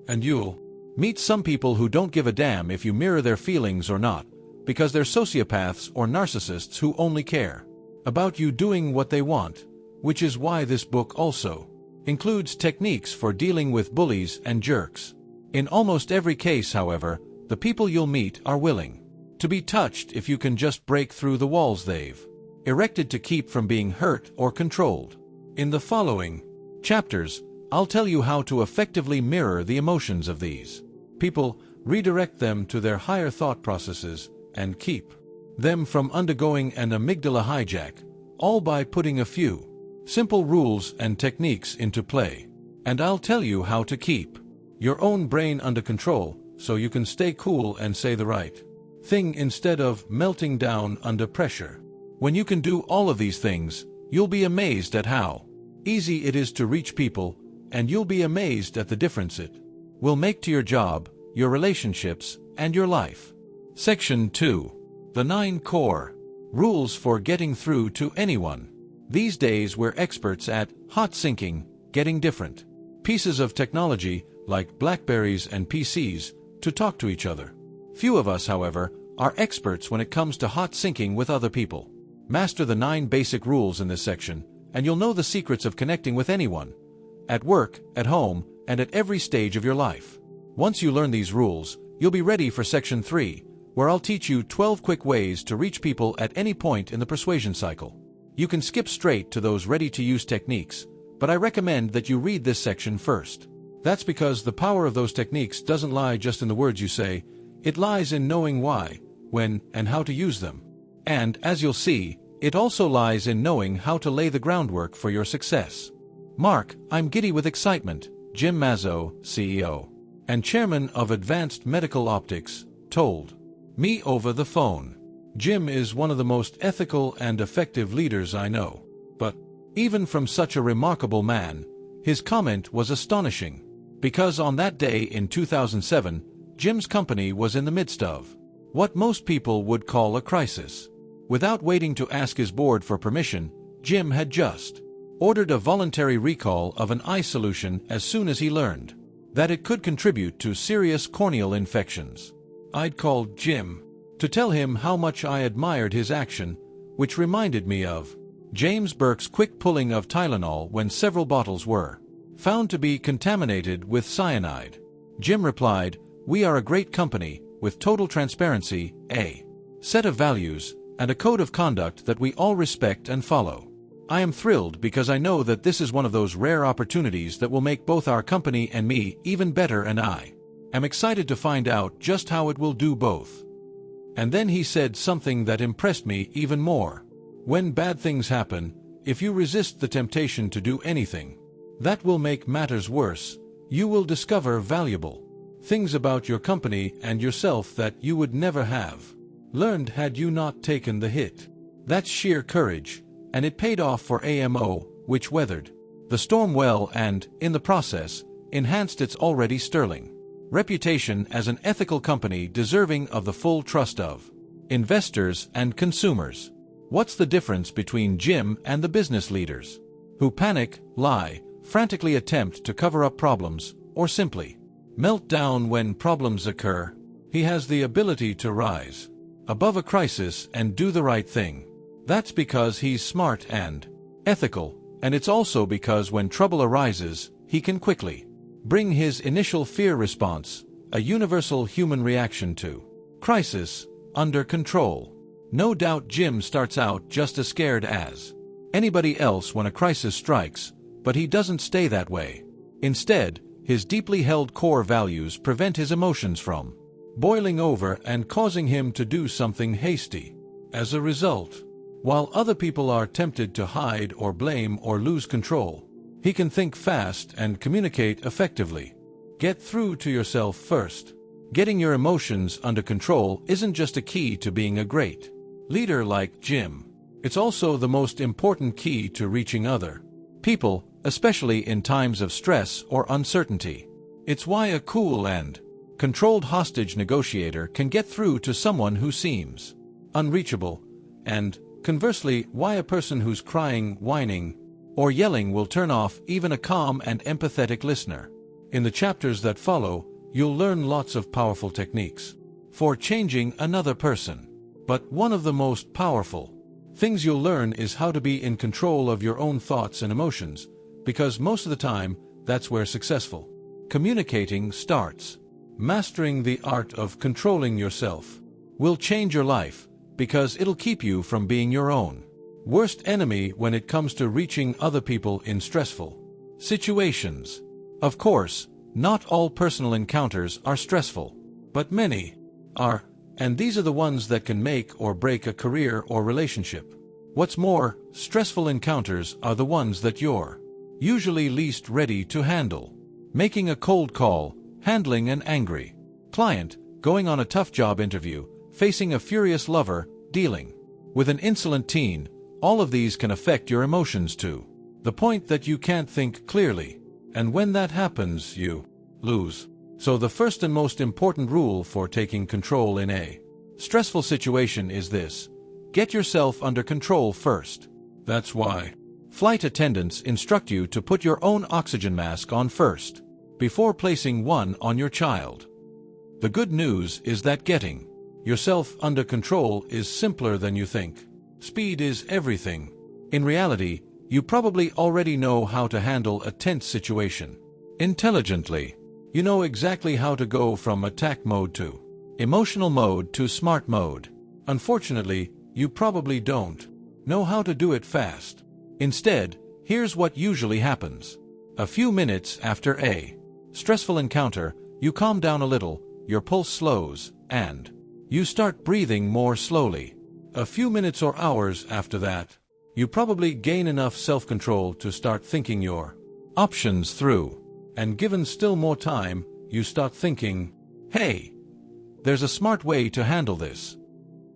And you'll meet some people who don't give a damn if you mirror their feelings or not, because they're sociopaths or narcissists who only care about you doing what they want, which is why this book also includes techniques for dealing with bullies and jerks. In almost every case, however, the people you'll meet are willing to be touched if you can just break through the walls they've erected to keep from being hurt or controlled. In the following chapters, I'll tell you how to effectively mirror the emotions of these people, redirect them to their higher thought processes, and keep them from undergoing an amygdala hijack, all by putting a few simple rules and techniques into play. And I'll tell you how to keep your own brain under control so you can stay cool and say the right thing instead of melting down under pressure. When you can do all of these things, you'll be amazed at how easy it is to reach people, and you'll be amazed at the difference it will make to your job, your relationships, and your life. Section 2. The 9 Core Rules for Getting Through to Anyone. These days we're experts at hot syncing, getting different pieces of technology, like Blackberries and PCs, to talk to each other. Few of us, however, are experts when it comes to hot syncing with other people. Master the 9 basic rules in this section, and you'll know the secrets of connecting with anyone, at work, at home, and at every stage of your life. Once you learn these rules, you'll be ready for Section 3, where I'll teach you 12 quick ways to reach people at any point in the persuasion cycle. You can skip straight to those ready-to-use techniques, but I recommend that you read this section first. That's because the power of those techniques doesn't lie just in the words you say, it lies in knowing why, when, and how to use them. And, as you'll see, it also lies in knowing how to lay the groundwork for your success. Mark, I'm giddy with excitement, Jim Mazzo, CEO and chairman of Advanced Medical Optics, told me over the phone. Jim is one of the most ethical and effective leaders I know. But, even from such a remarkable man, his comment was astonishing. Because on that day in 2007, Jim's company was in the midst of what most people would call a crisis. Without waiting to ask his board for permission, Jim had just ordered a voluntary recall of an eye solution as soon as he learned that it could contribute to serious corneal infections. I'd called Jim to tell him how much I admired his action, which reminded me of James Burke's quick pulling of Tylenol when several bottles were found to be contaminated with cyanide. Jim replied, "We are a great company, with total transparency, a set of values, and a code of conduct that we all respect and follow. I am thrilled because I know that this is one of those rare opportunities that will make both our company and me even better, and I am excited to find out just how it will do both." And then he said something that impressed me even more. When bad things happen, if you resist the temptation to do anything that will make matters worse, you will discover valuable things about your company and yourself that you would never have learned had you not taken the hit. That's sheer courage, and it paid off for AMO, which weathered the storm well and, in the process, enhanced its already sterling reputation as an ethical company deserving of the full trust of investors and consumers. What's the difference between Jim and the business leaders who panic, lie, frantically attempt to cover up problems, or simply melt down when problems occur? He has the ability to rise above a crisis and do the right thing. That's because he's smart and ethical, and it's also because when trouble arises, he can quickly bring his initial fear response, a universal human reaction to crisis, under control. No doubt Jim starts out just as scared as anybody else when a crisis strikes, but he doesn't stay that way. Instead, his deeply held core values prevent his emotions from boiling over and causing him to do something hasty. As a result, while other people are tempted to hide or blame or lose control, he can think fast and communicate effectively. Get through to yourself first. Getting your emotions under control isn't just a key to being a great leader like Jim. It's also the most important key to reaching other people, especially in times of stress or uncertainty. It's why a cool and controlled hostage negotiator can get through to someone who seems unreachable, and, conversely, why a person who's crying, whining, or yelling will turn off even a calm and empathetic listener. In the chapters that follow, you'll learn lots of powerful techniques for changing another person. But one of the most powerful things you'll learn is how to be in control of your own thoughts and emotions, because most of the time, that's where successful communicating starts. Mastering the art of controlling yourself will change your life, because it'll keep you from being your own worst enemy when it comes to reaching other people in stressful situations. Of course, not all personal encounters are stressful, but many are, and these are the ones that can make or break a career or relationship. What's more, stressful encounters are the ones that you're usually least ready to handle. Making a cold call, handling an angry client, going on a tough job interview, facing a furious lover, dealing with an insolent teen, all of these can affect your emotions to the point that you can't think clearly. And when that happens, you lose. So the first and most important rule for taking control in a stressful situation is this: get yourself under control first. That's why flight attendants instruct you to put your own oxygen mask on first, before placing one on your child. The good news is that getting yourself under control is simpler than you think. Speed is everything. In reality, you probably already know how to handle a tense situation intelligently. You know exactly how to go from attack mode to emotional mode to smart mode. Unfortunately, you probably don't know how to do it fast. Instead, here's what usually happens. A few minutes after a stressful encounter, you calm down a little, your pulse slows, and you start breathing more slowly. A few minutes or hours after that, you probably gain enough self-control to start thinking your options through. And given still more time, you start thinking, hey, there's a smart way to handle this.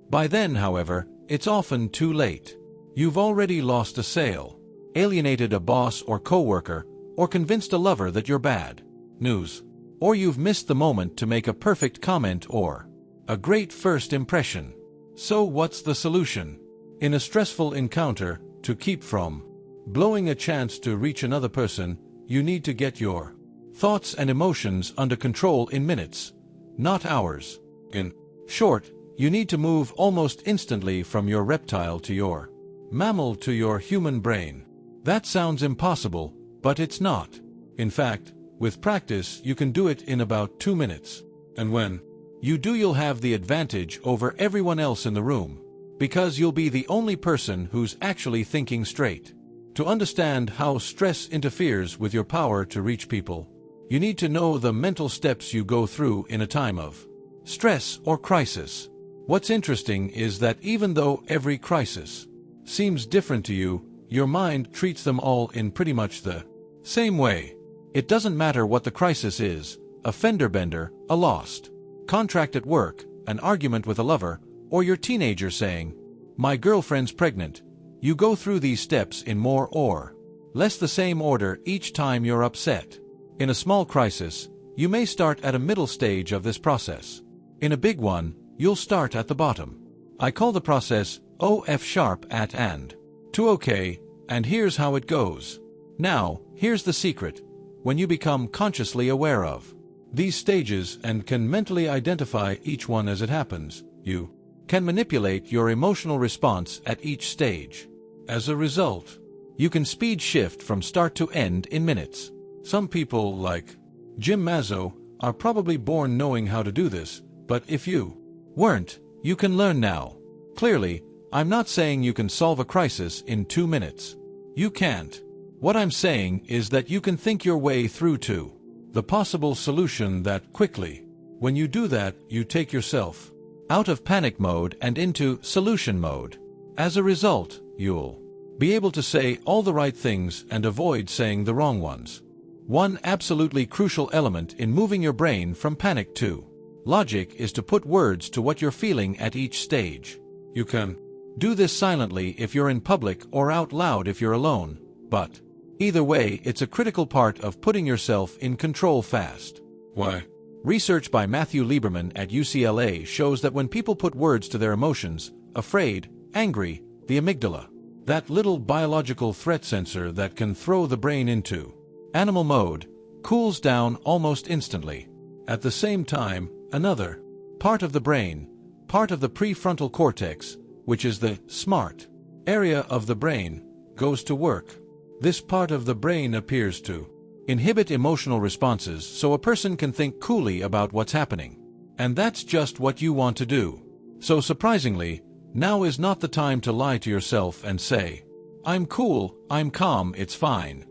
By then, however, it's often too late. You've already lost a sale, alienated a boss or coworker, or convinced a lover that you're bad news. Or you've missed the moment to make a perfect comment or a great first impression. So what's the solution? In a stressful encounter, to keep from blowing a chance to reach another person, you need to get your thoughts and emotions under control in minutes, not hours. In short, you need to move almost instantly from your reptile to your mammal to your human brain. That sounds impossible, but it's not. In fact, with practice, you can do it in about 2 minutes. And when you do, you'll have the advantage over everyone else in the room, because you'll be the only person who's actually thinking straight. To understand how stress interferes with your power to reach people, you need to know the mental steps you go through in a time of stress or crisis. What's interesting is that even though every crisis seems different to you, your mind treats them all in pretty much the same way. It doesn't matter what the crisis is: a fender bender, a lost contract at work, an argument with a lover, or your teenager saying, "My girlfriend's pregnant." You go through these steps in more or less the same order each time you're upset. In a small crisis, you may start at a middle stage of this process. In a big one, you'll start at the bottom. I call the process O-F# at and to OK, and here's how it goes. Now, here's the secret. When you become consciously aware of these stages and can mentally identify each one as it happens, you can manipulate your emotional response at each stage. As a result, you can speed shift from start to end in minutes. Some people, like Jim Mazzo, are probably born knowing how to do this, but if you weren't, you can learn now. Clearly, I'm not saying you can solve a crisis in 2 minutes. You can't. What I'm saying is that you can think your way through to the possible solution that quickly. When you do that, you take yourself out of panic mode and into solution mode. As a result, you'll be able to say all the right things and avoid saying the wrong ones. One absolutely crucial element in moving your brain from panic to logic is to put words to what you're feeling at each stage. You can do this silently if you're in public or out loud if you're alone, but either way, it's a critical part of putting yourself in control fast. Why? Research by Matthew Lieberman at UCLA shows that when people put words to their emotions, afraid, angry, the amygdala, that little biological threat sensor that can throw the brain into animal mode, cools down almost instantly. At the same time, another part of the brain, part of the prefrontal cortex, which is the smart area of the brain, goes to work. This part of the brain appears to inhibit emotional responses so a person can think coolly about what's happening. And that's just what you want to do. So surprisingly, now is not the time to lie to yourself and say, "I'm cool, I'm calm, it's fine."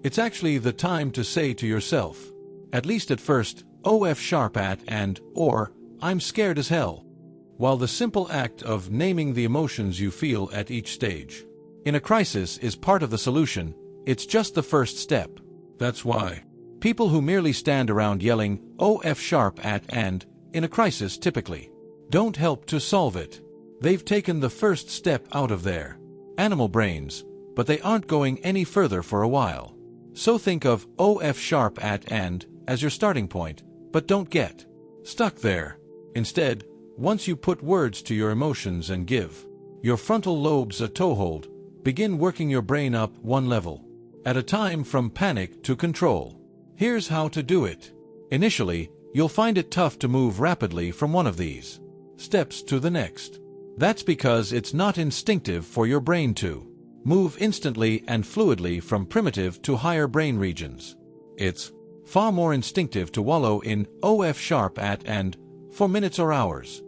It's actually the time to say to yourself, at least at first, O-F# at and, or, "I'm scared as hell." While the simple act of naming the emotions you feel at each stage in a crisis is part of the solution, it's just the first step. That's why people who merely stand around yelling O-F# at and in a crisis typically don't help to solve it. They've taken the first step out of their animal brains, but they aren't going any further for a while. So think of OF sharp at and as your starting point, but don't get stuck there. Instead, once you put words to your emotions and give your frontal lobes a toehold, begin working your brain up one level at a time from panic to control. Here's how to do it. Initially, you'll find it tough to move rapidly from one of these steps to the next. That's because it's not instinctive for your brain to move instantly and fluidly from primitive to higher brain regions. It's far more instinctive to wallow in OF sharp at and for minutes or hours.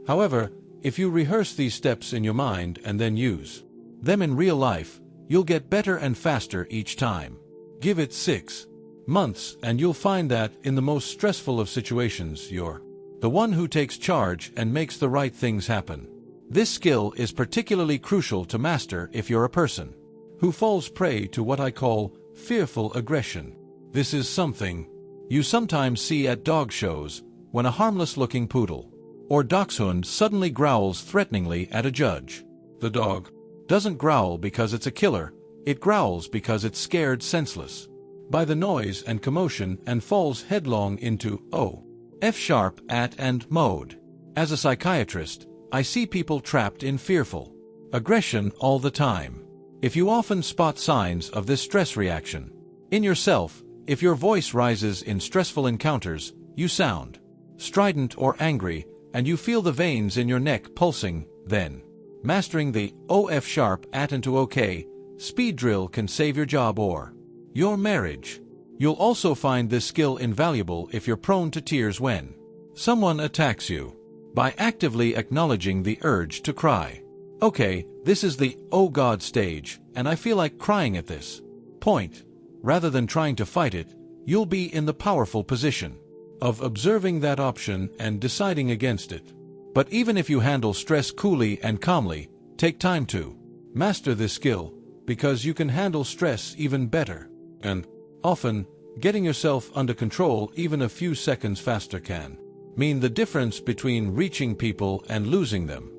However, if you rehearse these steps in your mind and then use them in real life, you'll get better and faster each time. Give it 6 months and you'll find that in the most stressful of situations, you're the one who takes charge and makes the right things happen. This skill is particularly crucial to master if you're a person who falls prey to what I call fearful aggression. This is something you sometimes see at dog shows when a harmless-looking poodle or dachshund suddenly growls threateningly at a judge. The dog doesn't growl because it's a killer, it growls because it's scared senseless by the noise and commotion and falls headlong into OF sharp at and mode. As a psychiatrist, I see people trapped in fearful aggression all the time. If you often spot signs of this stress reaction in yourself, if your voice rises in stressful encounters, you sound strident or angry, and you feel the veins in your neck pulsing, then mastering the OF sharp at into OK speed drill can save your job or your marriage. You'll also find this skill invaluable if you're prone to tears when someone attacks you. By actively acknowledging the urge to cry. Okay, this is the oh God stage, and I feel like crying at this point. Rather than trying to fight it, you'll be in the powerful position of observing that option and deciding against it. But even if you handle stress coolly and calmly, take time to master this skill, because you can handle stress even better. And often, getting yourself under control even a few seconds faster can mean the difference between reaching people and losing them.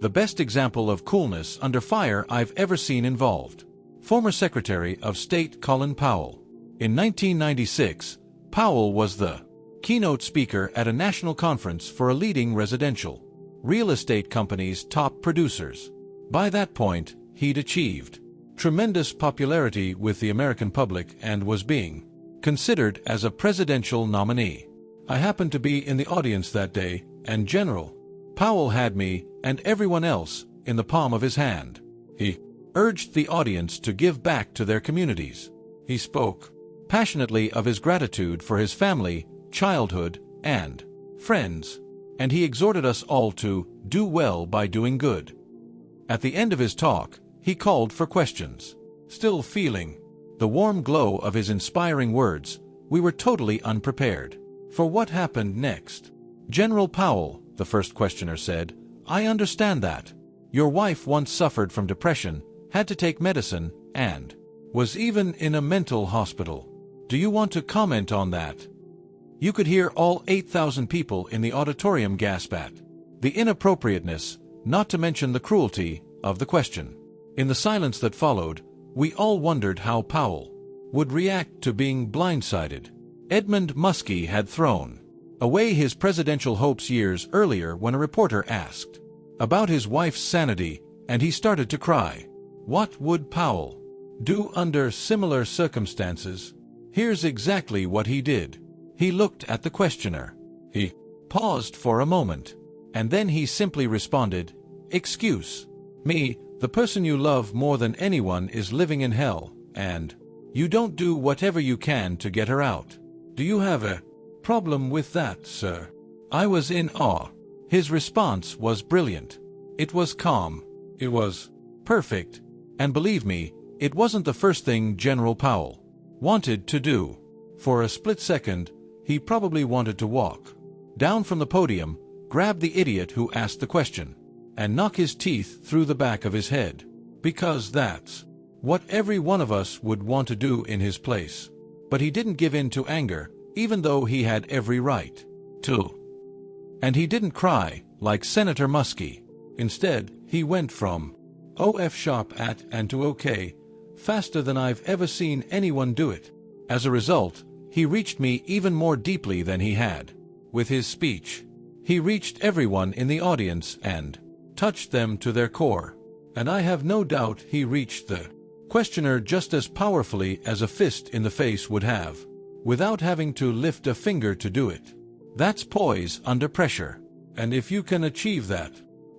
The best example of coolness under fire I've ever seen involved former Secretary of State Colin Powell. In 1996, Powell was the keynote speaker at a national conference for a leading residential real estate company's top producers. By that point, he'd achieved tremendous popularity with the American public and was being considered as a presidential nominee. I happened to be in the audience that day, and General Powell had me and everyone else in the palm of his hand. He urged the audience to give back to their communities. He spoke passionately of his gratitude for his family, childhood, and friends, and he exhorted us all to do well by doing good. At the end of his talk, he called for questions. Still feeling the warm glow of his inspiring words, we were totally unprepared for what happened next. General Powell, the first questioner, said, "I understand that. Your wife once suffered from depression, had to take medicine, and was even in a mental hospital. Do you want to comment on that?" You could hear all 8,000 people in the auditorium gasp at the inappropriateness, not to mention the cruelty, of the question. In the silence that followed, we all wondered how Powell would react to being blindsided. Edmund Muskie had thrown away his presidential hopes years earlier when a reporter asked about his wife's sanity, and he started to cry. What would Powell do under similar circumstances? Here's exactly what he did. He looked at the questioner. He paused for a moment, and then he simply responded, "Excuse me, the person you love more than anyone is living in hell, and you don't do whatever you can to get her out. Do you have a problem with that, sir?" I was in awe. His response was brilliant. It was calm. It was perfect. And believe me, it wasn't the first thing General Powell wanted to do. For a split second, he probably wanted to walk down from the podium, grab the idiot who asked the question, and knock his teeth through the back of his head. Because that's what every one of us would want to do in his place. But he didn't give in to anger, even though he had every right to. And he didn't cry, like Senator Muskie. Instead, he went from OF sharp at and to OK faster than I've ever seen anyone do it. As a result, he reached me even more deeply than he had. With his speech, he reached everyone in the audience and touched them to their core. And I have no doubt he reached the questioner just as powerfully as a fist in the face would have, without having to lift a finger to do it. That's poise under pressure. And if you can achieve that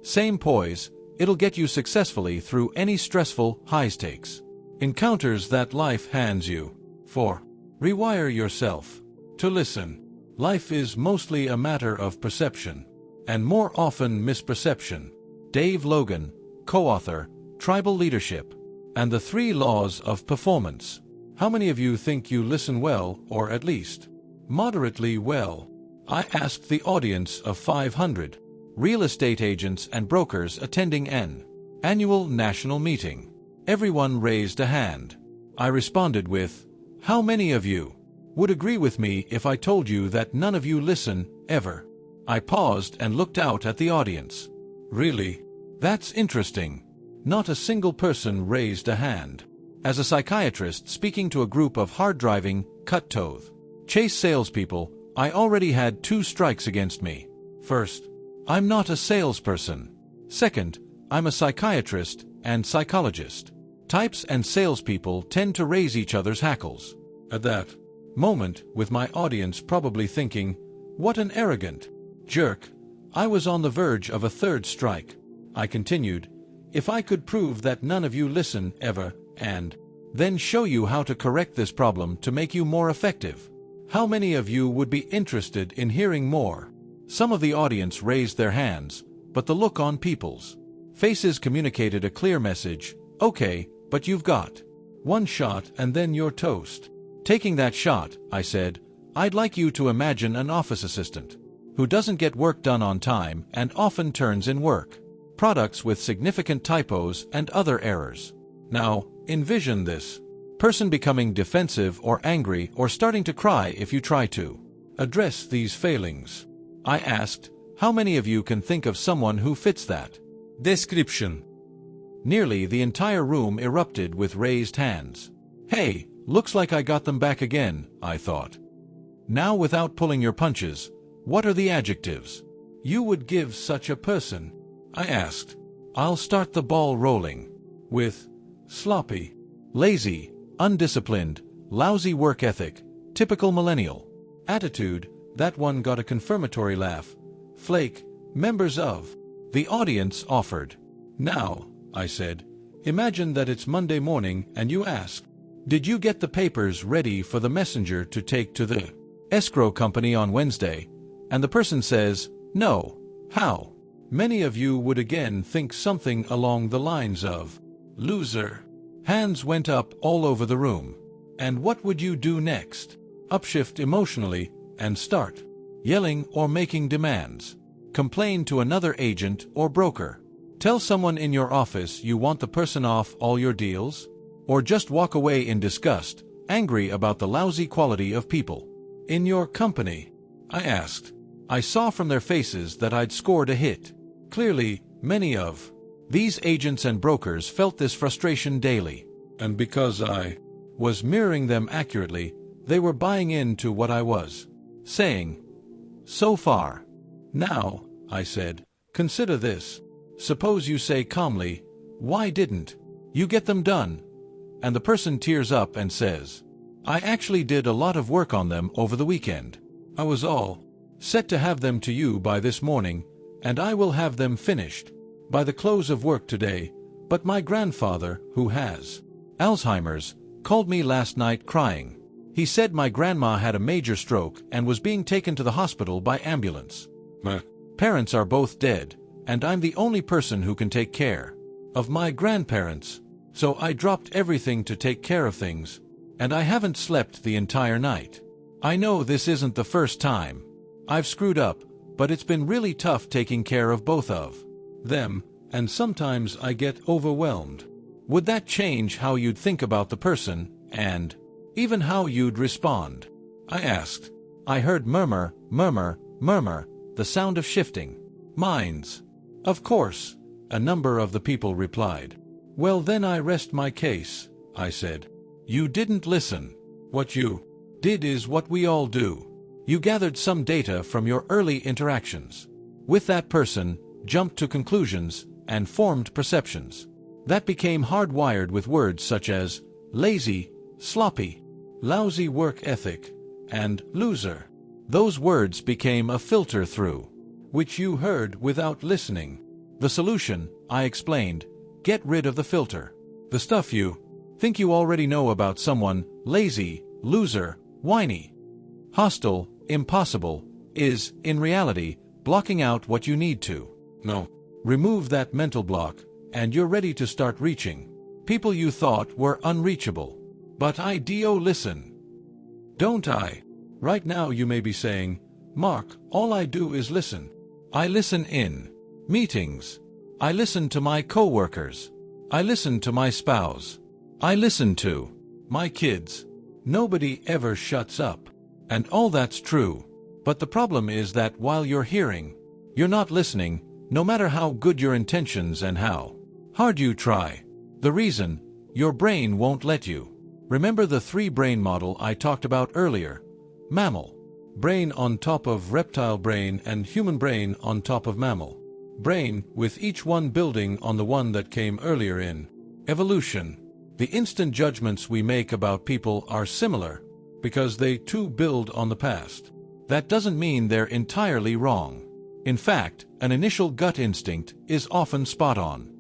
same poise, it'll get you successfully through any stressful, high-stakes encounters that life hands you. 4. Rewire yourself to listen. Life is mostly a matter of perception, and more often misperception. Dave Logan, co-author, Tribal Leadership, and the 3 Laws of Performance. How many of you think you listen well, or at least moderately well? I asked the audience of 500 real estate agents and brokers attending an annual national meeting. Everyone raised a hand. I responded with, how many of you would agree with me if I told you that none of you listen, ever? I paused and looked out at the audience. Really? That's interesting. Not a single person raised a hand. As a psychiatrist speaking to a group of hard-driving, cut-toed chase salespeople, I already had 2 strikes against me. First, I'm not a salesperson. Second, I'm a psychiatrist and psychologist. Types and salespeople tend to raise each other's hackles. At that moment, with my audience probably thinking, what an arrogant jerk, I was on the verge of a 3rd strike. I continued, if I could prove that none of you listen ever, and then show you how to correct this problem to make you more effective, how many of you would be interested in hearing more? Some of the audience raised their hands, but the look on people's faces communicated a clear message. Okay, but you've got 1 shot and then you're toast. Taking that shot, I said, I'd like you to imagine an office assistant who doesn't get work done on time and often turns in work products with significant typos and other errors. Now, envision this person becoming defensive or angry or starting to cry if you try to address these failings. I asked, how many of you can think of someone who fits that description? Nearly the entire room erupted with raised hands. Hey, looks like I got them back again, I thought. Now, without pulling your punches, what are the adjectives you would give such a person? I asked. I'll start the ball rolling with sloppy, lazy, undisciplined, lousy work ethic, typical millennial attitude. That one got a confirmatory laugh. Flake, members of the audience offered. Now, I said, imagine that it's Monday morning and you ask, did you get the papers ready for the messenger to take to the escrow company on Wednesday? And the person says, no. How many of you would again think something along the lines of, loser? Hands went up all over the room. And what would you do next? Upshift emotionally and start yelling or making demands? Complain to another agent or broker? Tell someone in your office you want the person off all your deals? Or just walk away in disgust, angry about the lousy quality of people in your company? I asked. I saw from their faces that I'd scored a hit. Clearly, many of these agents and brokers felt this frustration daily, and because I was mirroring them accurately, they were buying into what I was saying. So far. Now, I said, consider this. Suppose you say calmly, why didn't you get them done? And the person tears up and says, I actually did a lot of work on them over the weekend. I was all set to have them to you by this morning, and I will have them finished by the close of work today, but my grandfather, who has Alzheimer's, called me last night crying. He said my grandma had a major stroke and was being taken to the hospital by ambulance. My parents are both dead, and I'm the only person who can take care of my grandparents, so I dropped everything to take care of things, and I haven't slept the entire night. I know this isn't the first time I've screwed up, but it's been really tough taking care of both of them, and sometimes I get overwhelmed. Would that change how you'd think about the person, and even how you'd respond? I asked. I heard murmur, murmur, murmur, the sound of shifting minds. Of course, a number of the people replied. Well, then I rest my case, I said. You didn't listen. What you did is what we all do. You gathered some data from your early interactions with that person, jumped to conclusions, and formed perceptions that became hardwired with words such as lazy, sloppy, lousy work ethic, and loser. Those words became a filter through which you heard without listening. The solution, I explained, get rid of the filter. The stuff you think you already know about someone, lazy, loser, whiny, hostile, impossible, is, in reality, blocking out what you need to. No. Remove that mental block, and you're ready to start reaching people you thought were unreachable. But I do listen, don't I? Right now you may be saying, Mark, all I do is listen. I listen in meetings. I listen to my coworkers. I listen to my spouse. I listen to my kids. Nobody ever shuts up. And all that's true. But the problem is that while you're hearing, you're not listening, no matter how good your intentions and how hard you try. The reason, your brain won't let you. Remember the 3-brain model I talked about earlier? Mammal brain on top of reptile brain and human brain on top of mammal brain, with each one building on the one that came earlier in evolution. The instant judgments we make about people are similar because they too build on the past. That doesn't mean they're entirely wrong. In fact, an initial gut instinct is often spot on.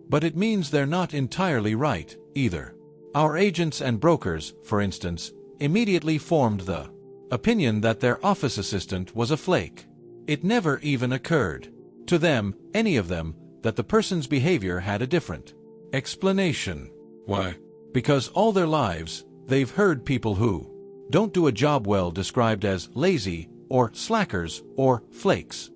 But it means they're not entirely right, either. Our agents and brokers, for instance, immediately formed the opinion that their office assistant was a flake. It never even occurred to them, any of them, that the person's behavior had a different explanation. Why? Because all their lives, they've heard people who don't do a job well described as lazy, or slackers, or flakes.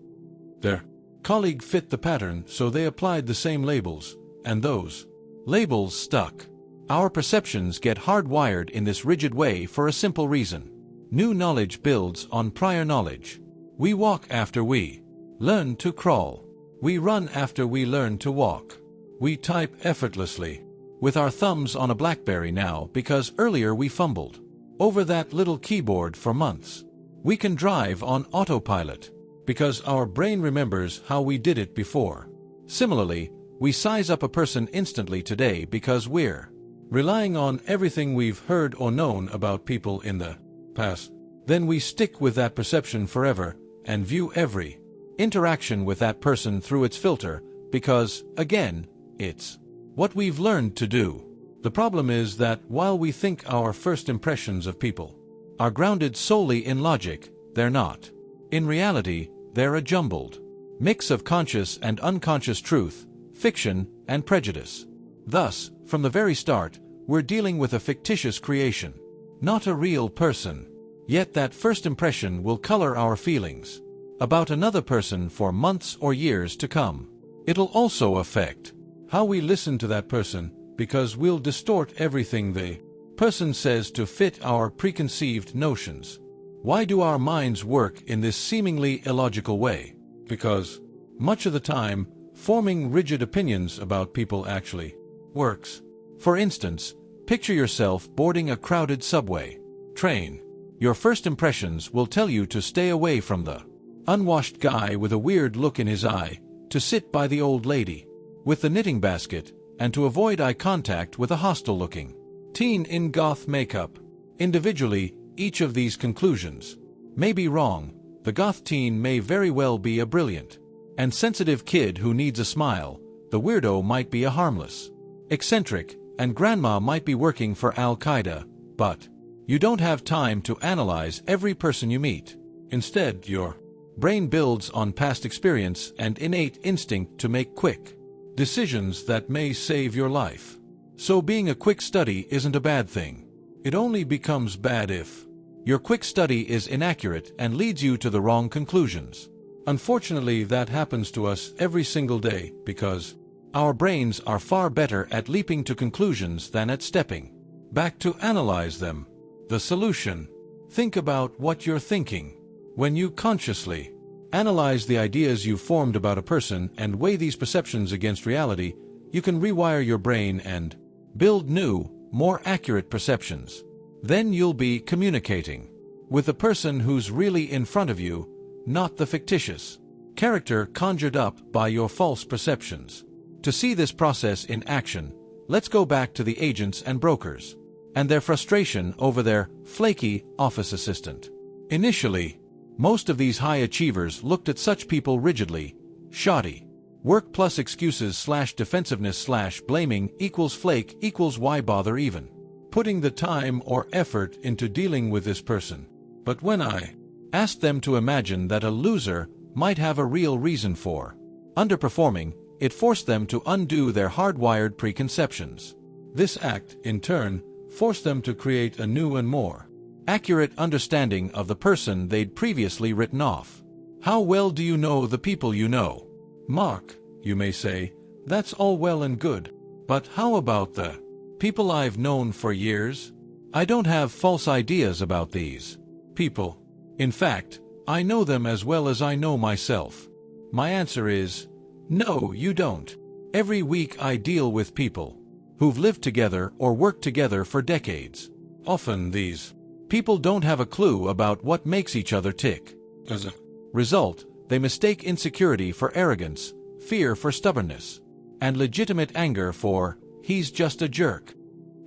Their colleague fit the pattern, so they applied the same labels, and those labels stuck. Our perceptions get hardwired in this rigid way for a simple reason. New knowledge builds on prior knowledge. We walk after we learn to crawl. We run after we learn to walk. We type effortlessly with our thumbs on a BlackBerry now because earlier we fumbled over that little keyboard for months. We can drive on autopilot because our brain remembers how we did it before. Similarly, we size up a person instantly today because we're relying on everything we've heard or known about people in the past. Then we stick with that perception forever and view every interaction with that person through its filter because, again, it's what we've learned to do. The problem is that while we think our first impressions of people are grounded solely in logic, they're not. In reality, they're a jumbled mix of conscious and unconscious truth, fiction, and prejudice. Thus, from the very start, we're dealing with a fictitious creation, not a real person. Yet that first impression will color our feelings about another person for months or years to come. It'll also affect how we listen to that person because we'll distort everything the person says to fit our preconceived notions. Why do our minds work in this seemingly illogical way? Because, much of the time, forming rigid opinions about people actually works. For instance, picture yourself boarding a crowded subway train. Your first impressions will tell you to stay away from the unwashed guy with a weird look in his eye, to sit by the old lady with the knitting basket, and to avoid eye contact with a hostile-looking teen in goth makeup. Individually, each of these conclusions may be wrong. The goth teen may very well be a brilliant and sensitive kid who needs a smile. The weirdo might be a harmless eccentric, and grandma might be working for Al-Qaeda. But you don't have time to analyze every person you meet. Instead, your brain builds on past experience and innate instinct to make quick decisions that may save your life. So being a quick study isn't a bad thing. It only becomes bad if your quick study is inaccurate and leads you to the wrong conclusions. Unfortunately, that happens to us every single day because our brains are far better at leaping to conclusions than at stepping back to analyze them. The solution: think about what you're thinking. When you consciously analyze the ideas you've formed about a person and weigh these perceptions against reality, you can rewire your brain and build new, more accurate perceptions. Then you'll be communicating with the person who's really in front of you, not the fictitious character conjured up by your false perceptions. To see this process in action, let's go back to the agents and brokers and their frustration over their flaky office assistant. Initially, most of these high achievers looked at such people rigidly. Shoddy work plus excuses / defensiveness / blaming equals flake equals why bother even putting the time or effort into dealing with this person. But when I asked them to imagine that a loser might have a real reason for underperforming, it forced them to undo their hardwired preconceptions. This act, in turn, forced them to create a new and more accurate understanding of the person they'd previously written off. How well do you know the people you know? Mark, you may say, that's all well and good. But how about the people I've known for years? I don't have false ideas about these people. In fact, I know them as well as I know myself. My answer is, no, you don't. Every week I deal with people who've lived together or worked together for decades. Often these people don't have a clue about what makes each other tick. As a result, they mistake insecurity for arrogance, fear for stubbornness, and legitimate anger for, he's just a jerk.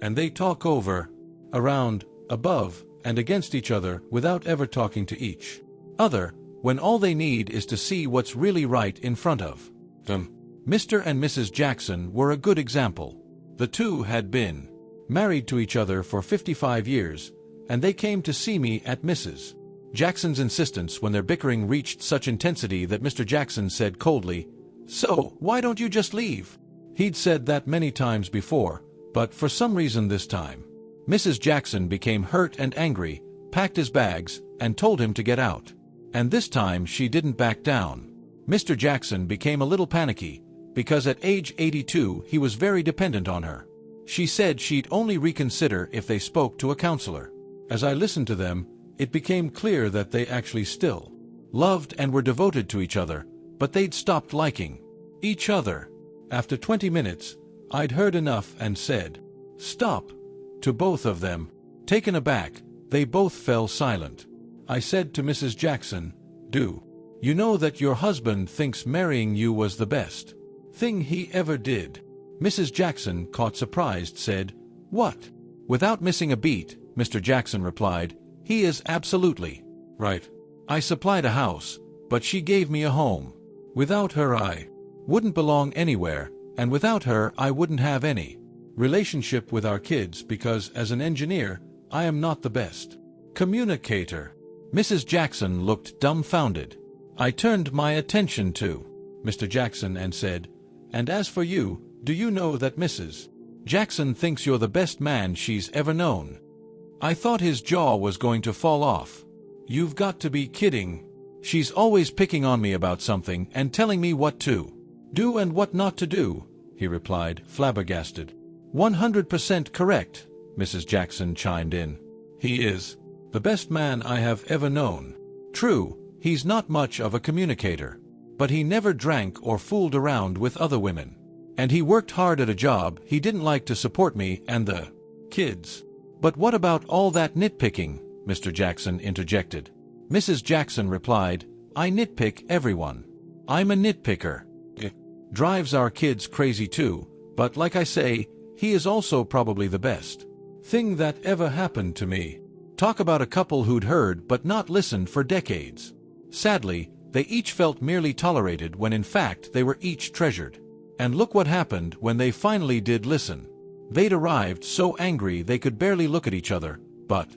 And they talk over, around, above, and against each other without ever talking to each other, when all they need is to see what's really right in front of them. Mr. and Mrs. Jackson were a good example. The two had been married to each other for 55 years, and they came to see me at Mrs. Jackson's insistence when their bickering reached such intensity that Mr. Jackson said coldly, "So, why don't you just leave?" He'd said that many times before, but for some reason this time, Mrs. Jackson became hurt and angry, packed his bags, and told him to get out. And this time she didn't back down. Mr. Jackson became a little panicky, because at age 82 he was very dependent on her. She said she'd only reconsider if they spoke to a counselor. As I listened to them, it became clear that they actually still loved and were devoted to each other, but they'd stopped liking each other. After 20 minutes, I'd heard enough and said, "Stop," to both of them. Taken aback, they both fell silent. I said to Mrs. Jackson, "Do you know that your husband thinks marrying you was the best thing he ever did?" Mrs. Jackson, caught surprised, said, "What?" Without missing a beat, Mr. Jackson replied, "He is absolutely right. I supplied a house, but she gave me a home. Without her I wouldn't belong anywhere, and without her I wouldn't have any relationship with our kids because as an engineer, I am not the best communicator." Mrs. Jackson looked dumbfounded. I turned my attention to Mr. Jackson and said, "And as for you, do you know that Mrs. Jackson thinks you're the best man she's ever known?" I thought his jaw was going to fall off. "You've got to be kidding. She's always picking on me about something and telling me what to do and what not to do," he replied, flabbergasted. 100% correct, Mrs. Jackson chimed in. "He is the best man I have ever known. True, he's not much of a communicator, but he never drank or fooled around with other women. And he worked hard at a job he didn't like to support me and the kids." "But what about all that nitpicking?" Mr. Jackson interjected. Mrs. Jackson replied, "I nitpick everyone. I'm a nitpicker. It drives our kids crazy too, but like I say, he is also probably the best thing that ever happened to me." Talk about a couple who'd heard but not listened for decades. Sadly, they each felt merely tolerated when in fact they were each treasured. And look what happened when they finally did listen. They'd arrived so angry they could barely look at each other, but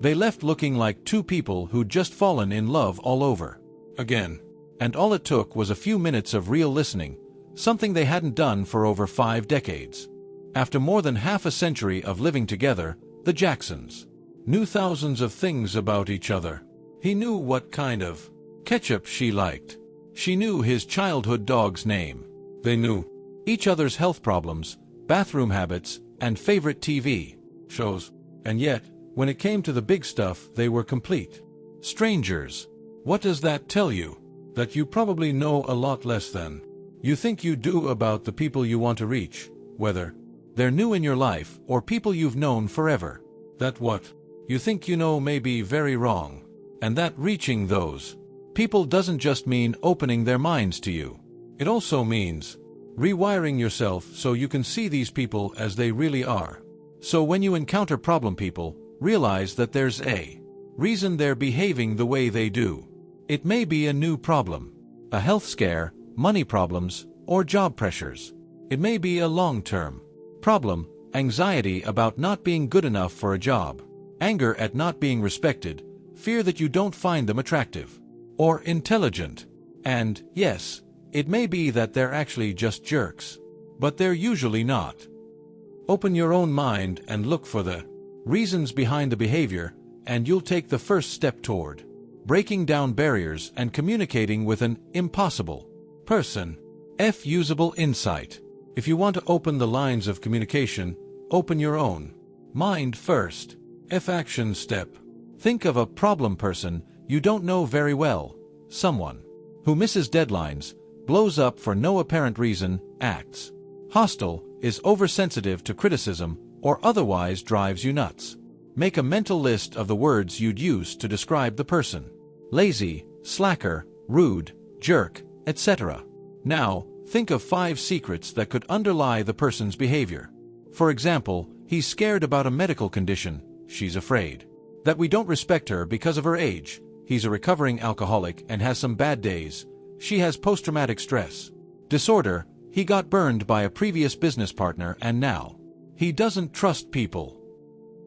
they left looking like two people who'd just fallen in love all over again. And all it took was a few minutes of real listening, something they hadn't done for over 5 decades. After more than half a century of living together, the Jacksons knew thousands of things about each other. He knew what kind of ketchup she liked. She knew his childhood dog's name. They knew each other's health problems, bathroom habits, and favorite TV shows. And yet, when it came to the big stuff, they were complete strangers. What does that tell you? That you probably know a lot less than you think you do about the people you want to reach, whether They're new in your life or people you've known forever. That what you think you know may be very wrong. And that reaching those people doesn't just mean opening their minds to you. It also means rewiring yourself so you can see these people as they really are. So when you encounter problem people, realize that there's a reason they're behaving the way they do. It may be a new problem, a health scare, money problems, or job pressures. It may be a long-term problem, anxiety about not being good enough for a job, anger at not being respected, fear that you don't find them attractive or intelligent. And, yes, it may be that they're actually just jerks, but they're usually not. Open your own mind and look for the reasons behind the behavior, and you'll take the first step toward breaking down barriers and communicating with an impossible person. F. Usable insight. If you want to open the lines of communication, open your own mind first. F. Action step. Think of a problem person you don't know very well, someone who misses deadlines, blows up for no apparent reason, acts hostile, is oversensitive to criticism, or otherwise drives you nuts. Make a mental list of the words you'd use to describe the person: lazy, slacker, rude, jerk, etc. Now, think of 5 secrets that could underlie the person's behavior. For example, he's scared about a medical condition, she's afraid that we don't respect her because of her age. He's a recovering alcoholic and has some bad days. She has post-traumatic stress disorder. He got burned by a previous business partner and now he doesn't trust people.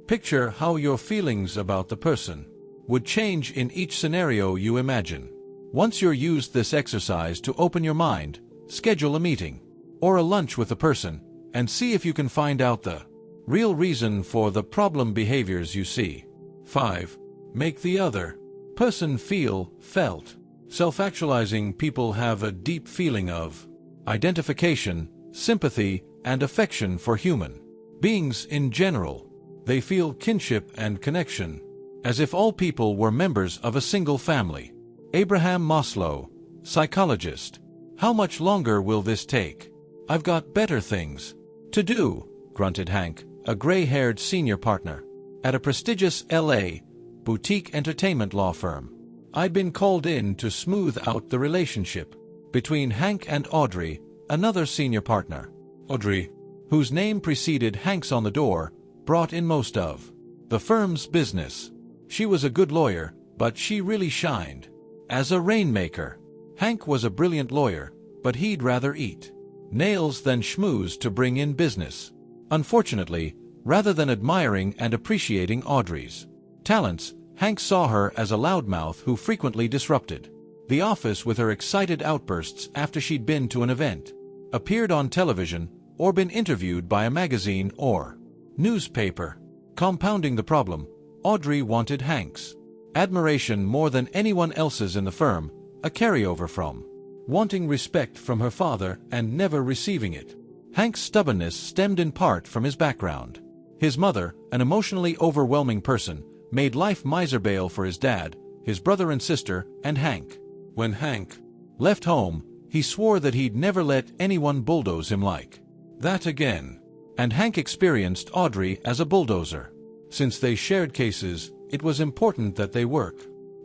Picture how your feelings about the person would change in each scenario you imagine. Once you're used this exercise to open your mind, schedule a meeting or a lunch with the person and see if you can find out the real reason for the problem behaviors you see. 5. Make the other person feel felt. Self-actualizing people have a deep feeling of identification, sympathy, and affection for human beings in general. They feel kinship and connection, as if all people were members of a single family. Abraham Maslow, psychologist. How much longer will this take? I've got better things to do, grunted Hank, a gray-haired senior partner at a prestigious L.A. boutique entertainment law firm. I'd been called in to smooth out the relationship between Hank and Audrey, another senior partner. Audrey, whose name preceded Hank's on the door, brought in most of the firm's business. She was a good lawyer, but she really shined as a rainmaker. Hank was a brilliant lawyer, but he'd rather eat nails than schmooze to bring in business. Unfortunately, rather than admiring and appreciating Audrey's talents, Hank saw her as a loudmouth who frequently disrupted the office with her excited outbursts after she'd been to an event, appeared on television, or been interviewed by a magazine or newspaper. Compounding the problem, Audrey wanted Hank's admiration more than anyone else's in the firm, a carryover from wanting respect from her father and never receiving it. Hank's stubbornness stemmed in part from his background. His mother, an emotionally overwhelming person, made life miser bail for his dad, his brother and sister, and Hank. When Hank left home, he swore that he'd never let anyone bulldoze him like that again. And Hank experienced Audrey as a bulldozer. Since they shared cases, it was important that they work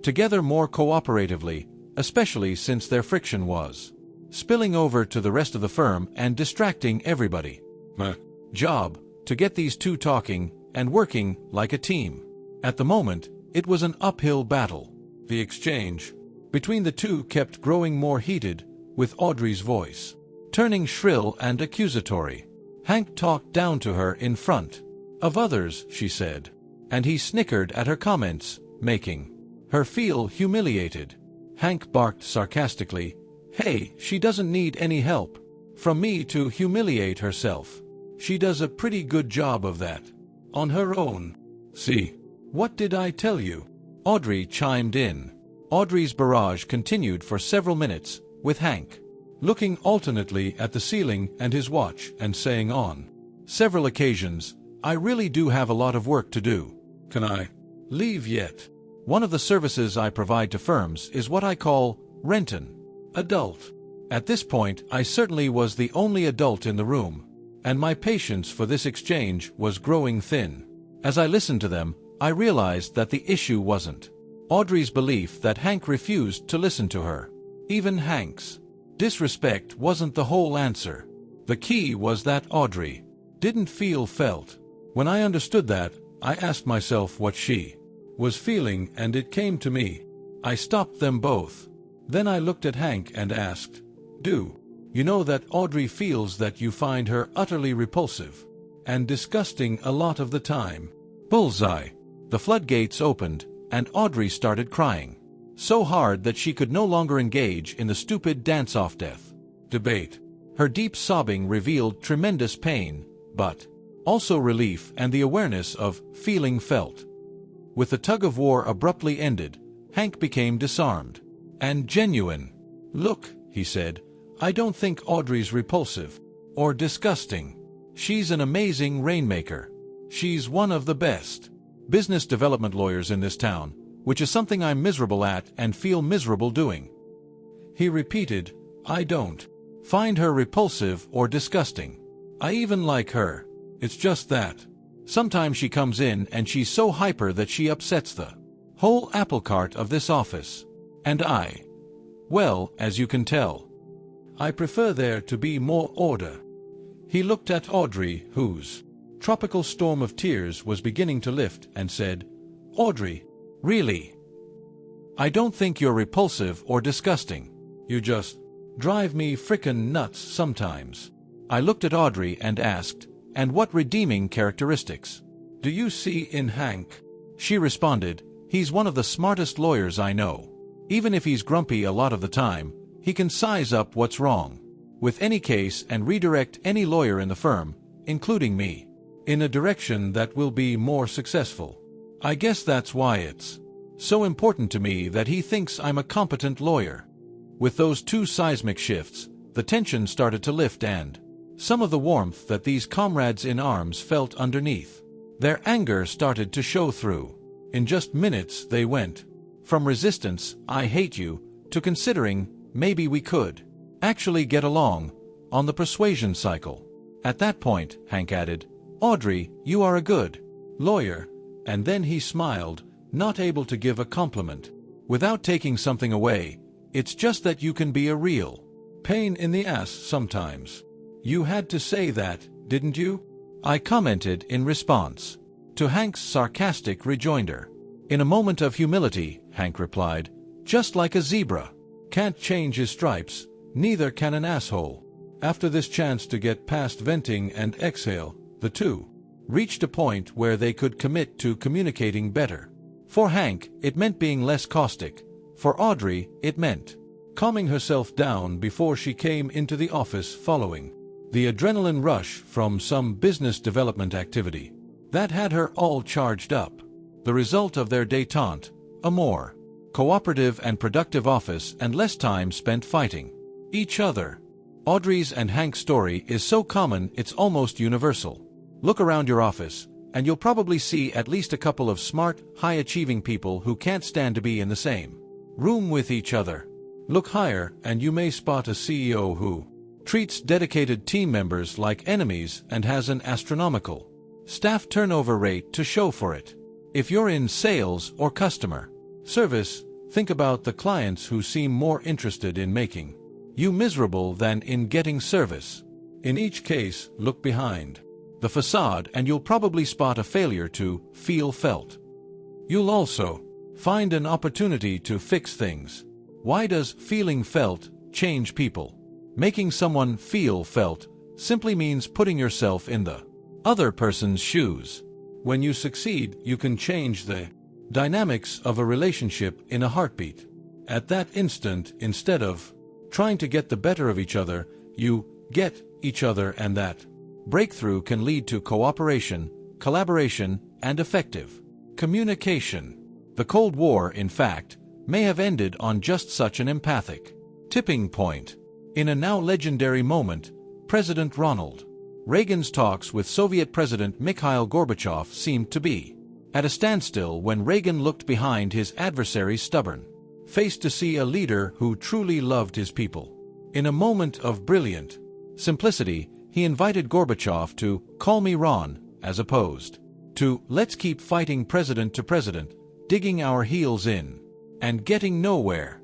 together more cooperatively, especially since their friction was spilling over to the rest of the firm and distracting everybody. My job to get these two talking and working like a team. At the moment, it was an uphill battle. The exchange between the two kept growing more heated, with Audrey's voice turning shrill and accusatory. Hank talked down to her in front of others, she said, and he snickered at her comments, making her feel humiliated. Hank barked sarcastically, "Hey, she doesn't need any help from me to humiliate herself. She does a pretty good job of that on her own. See, what did I tell you?" Audrey chimed in. Audrey's barrage continued for several minutes, with Hank looking alternately at the ceiling and his watch and saying on several occasions, "I really do have a lot of work to do. Can I leave yet?" One of the services I provide to firms is what I call rent-an adult. At this point, I certainly was the only adult in the room. and my patience for this exchange was growing thin. As I listened to them, I realized that the issue wasn't Audrey's belief that Hank refused to listen to her. Even Hank's disrespect wasn't the whole answer. The key was that Audrey didn't feel felt. When I understood that, I asked myself what she was feeling, and it came to me. I stopped them both. Then I looked at Hank and asked, "Do you know that Audrey feels that you find her utterly repulsive and disgusting a lot of the time?" Bullseye. The floodgates opened, and Audrey started crying. So hard that she could no longer engage in the stupid dance-off death debate. Her deep sobbing revealed tremendous pain, but also relief and the awareness of feeling felt. With the tug-of-war abruptly ended, Hank became disarmed and genuine. "Look," he said, "I don't think Audrey's repulsive or disgusting. She's an amazing rainmaker. She's one of the best business development lawyers in this town, which is something I'm miserable at and feel miserable doing." He repeated, "I don't find her repulsive or disgusting. I even like her. It's just that sometimes she comes in and she's so hyper that she upsets the whole apple cart of this office. And well, as you can tell, I prefer there to be more order." He looked at Audrey, whose tropical storm of tears was beginning to lift, and said, "Audrey, really? I don't think you're repulsive or disgusting. You just drive me frickin' nuts sometimes." I looked at Audrey and asked, "And what redeeming characteristics do you see in Hank?" She responded, "He's one of the smartest lawyers I know. Even if he's grumpy a lot of the time, he can size up what's wrong with any case and redirect any lawyer in the firm, including me, in a direction that will be more successful. I guess that's why it's so important to me that he thinks I'm a competent lawyer." With those two seismic shifts, the tension started to lift and some of the warmth that these comrades in arms felt underneath their anger started to show through. In just minutes they went from resistance, "I hate you," to considering maybe we could actually get along on the persuasion cycle. At that point, Hank added, "Audrey, you are a good lawyer." And then he smiled, not able to give a compliment without taking something away. "It's just that you can be a real pain in the ass sometimes." "You had to say that, didn't you?" I commented in response to Hank's sarcastic rejoinder. In a moment of humility, Hank replied, "Just like a zebra can't change his stripes, neither can an asshole." After this chance to get past venting and exhale, the two reached a point where they could commit to communicating better. For Hank, it meant being less caustic. For Audrey, it meant calming herself down before she came into the office following the adrenaline rush from some business development activity that had her all charged up. The result of their détente, a more cooperative and productive office and less time spent fighting each other. Audrey's and Hank's story is so common it's almost universal. Look around your office, and you'll probably see at least a couple of smart, high-achieving people who can't stand to be in the same room with each other. Look higher, and you may spot a CEO who treats dedicated team members like enemies and has an astronomical staff turnover rate to show for it. If you're in sales or customer service, think about the clients who seem more interested in making you miserable than in getting service. In each case, look behind the facade and you'll probably spot a failure to feel felt. You'll also find an opportunity to fix things. Why does feeling felt change people? Making someone feel felt simply means putting yourself in the other person's shoes. When you succeed, you can change the dynamics of a relationship in a heartbeat. At that instant, instead of trying to get the better of each other, you get each other, and that breakthrough can lead to cooperation, collaboration, and effective communication. The Cold War, in fact, may have ended on just such an empathic tipping point. In a now legendary moment, President Ronald Reagan's talks with Soviet President Mikhail Gorbachev seemed to be at a standstill when Reagan looked behind his adversary's stubborn face to see a leader who truly loved his people. In a moment of brilliant simplicity, He invited Gorbachev to "call me Ron," as opposed to "let's keep fighting president to president, digging our heels in, and getting nowhere."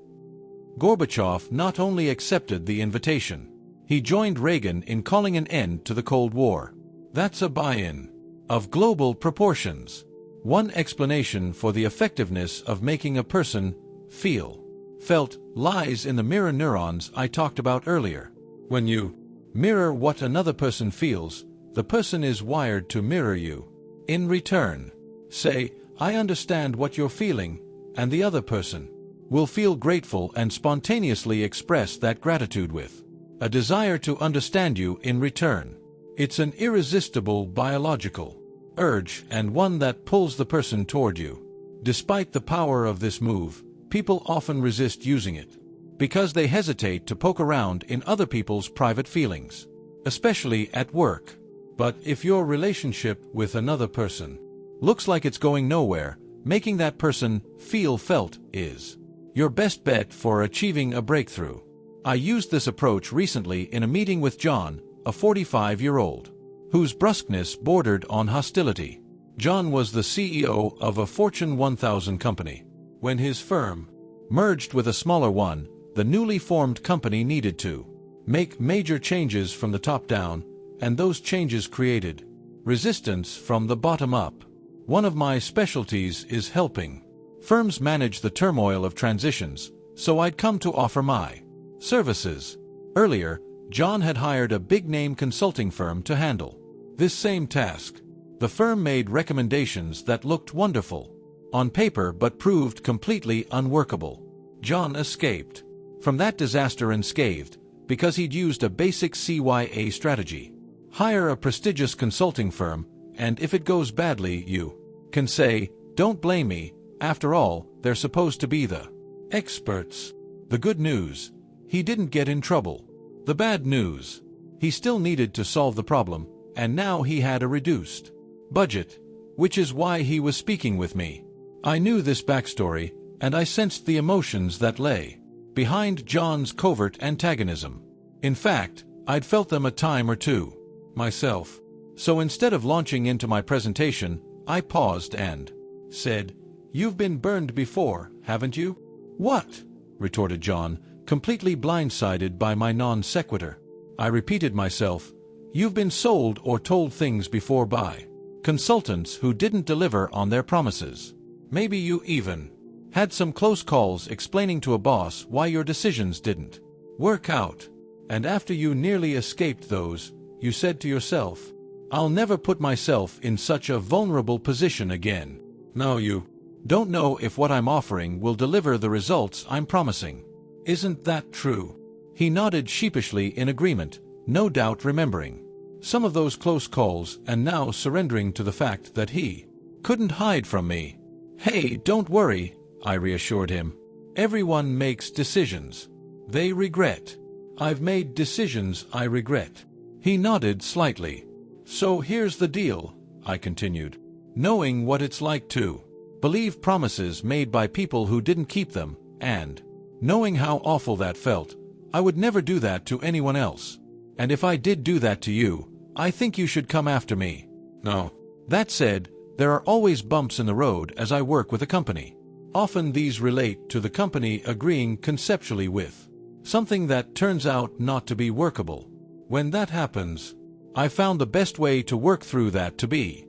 Gorbachev not only accepted the invitation, he joined Reagan in calling an end to the Cold War. That's a buy-in of global proportions. One explanation for the effectiveness of making a person felt lies in the mirror neurons I talked about earlier. When you mirror what another person feels, the person is wired to mirror you in return. Say, "I understand what you're feeling," and the other person will feel grateful and spontaneously express that gratitude with a desire to understand you in return. It's an irresistible biological urge and one that pulls the person toward you. Despite the power of this move, people often resist using it because they hesitate to poke around in other people's private feelings, especially at work. But if your relationship with another person looks like it's going nowhere, making that person feel felt is your best bet for achieving a breakthrough. I used this approach recently in a meeting with John, a 45-year-old, whose brusqueness bordered on hostility. John was the CEO of a Fortune 1000 company. When his firm merged with a smaller one, the newly formed company needed to make major changes from the top down, and those changes created resistance from the bottom up. One of my specialties is helping firms manage the turmoil of transitions, so I'd come to offer my services. Earlier, John had hired a big-name consulting firm to handle this same task. The firm made recommendations that looked wonderful on paper but proved completely unworkable. John escaped from that disaster unscathed because he'd used a basic CYA strategy. Hire a prestigious consulting firm, and if it goes badly, you can say, "Don't blame me, after all, they're supposed to be the experts." The good news: he didn't get in trouble. The bad news: he still needed to solve the problem, and now he had a reduced budget, which is why he was speaking with me. I knew this backstory, and I sensed the emotions that lay behind John's covert antagonism. In fact, I'd felt them a time or two myself. So instead of launching into my presentation, I paused and said, "You've been burned before, haven't you?" "What?" retorted John, completely blindsided by my non sequitur. I repeated myself, "You've been sold or told things before by consultants who didn't deliver on their promises. Maybe you even had some close calls explaining to a boss why your decisions didn't work out. And after you nearly escaped those, you said to yourself, 'I'll never put myself in such a vulnerable position again.' Now you don't know if what I'm offering will deliver the results I'm promising. Isn't that true?" He nodded sheepishly in agreement, no doubt remembering some of those close calls and now surrendering to the fact that he couldn't hide from me. "Hey, don't worry," I reassured him. "Everyone makes decisions they regret. I've made decisions I regret." He nodded slightly. "So here's the deal," I continued. "Knowing what it's like to believe promises made by people who didn't keep them, and knowing how awful that felt, I would never do that to anyone else. And if I did do that to you, I think you should come after me. No. That said, there are always bumps in the road as I work with a company. Often these relate to the company agreeing conceptually with something that turns out not to be workable. When that happens, I found the best way to work through that to be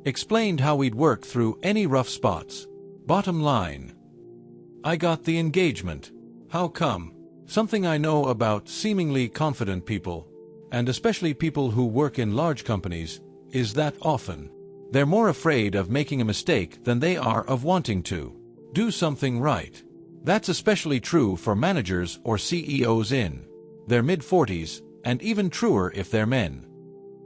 explained how we'd work through any rough spots. Bottom line, I got the engagement. How come? Something I know about seemingly confident people, and especially people who work in large companies, is that often they're more afraid of making a mistake than they are of wanting to do something right. That's especially true for managers or CEOs in their mid-40s, and even truer if they're men.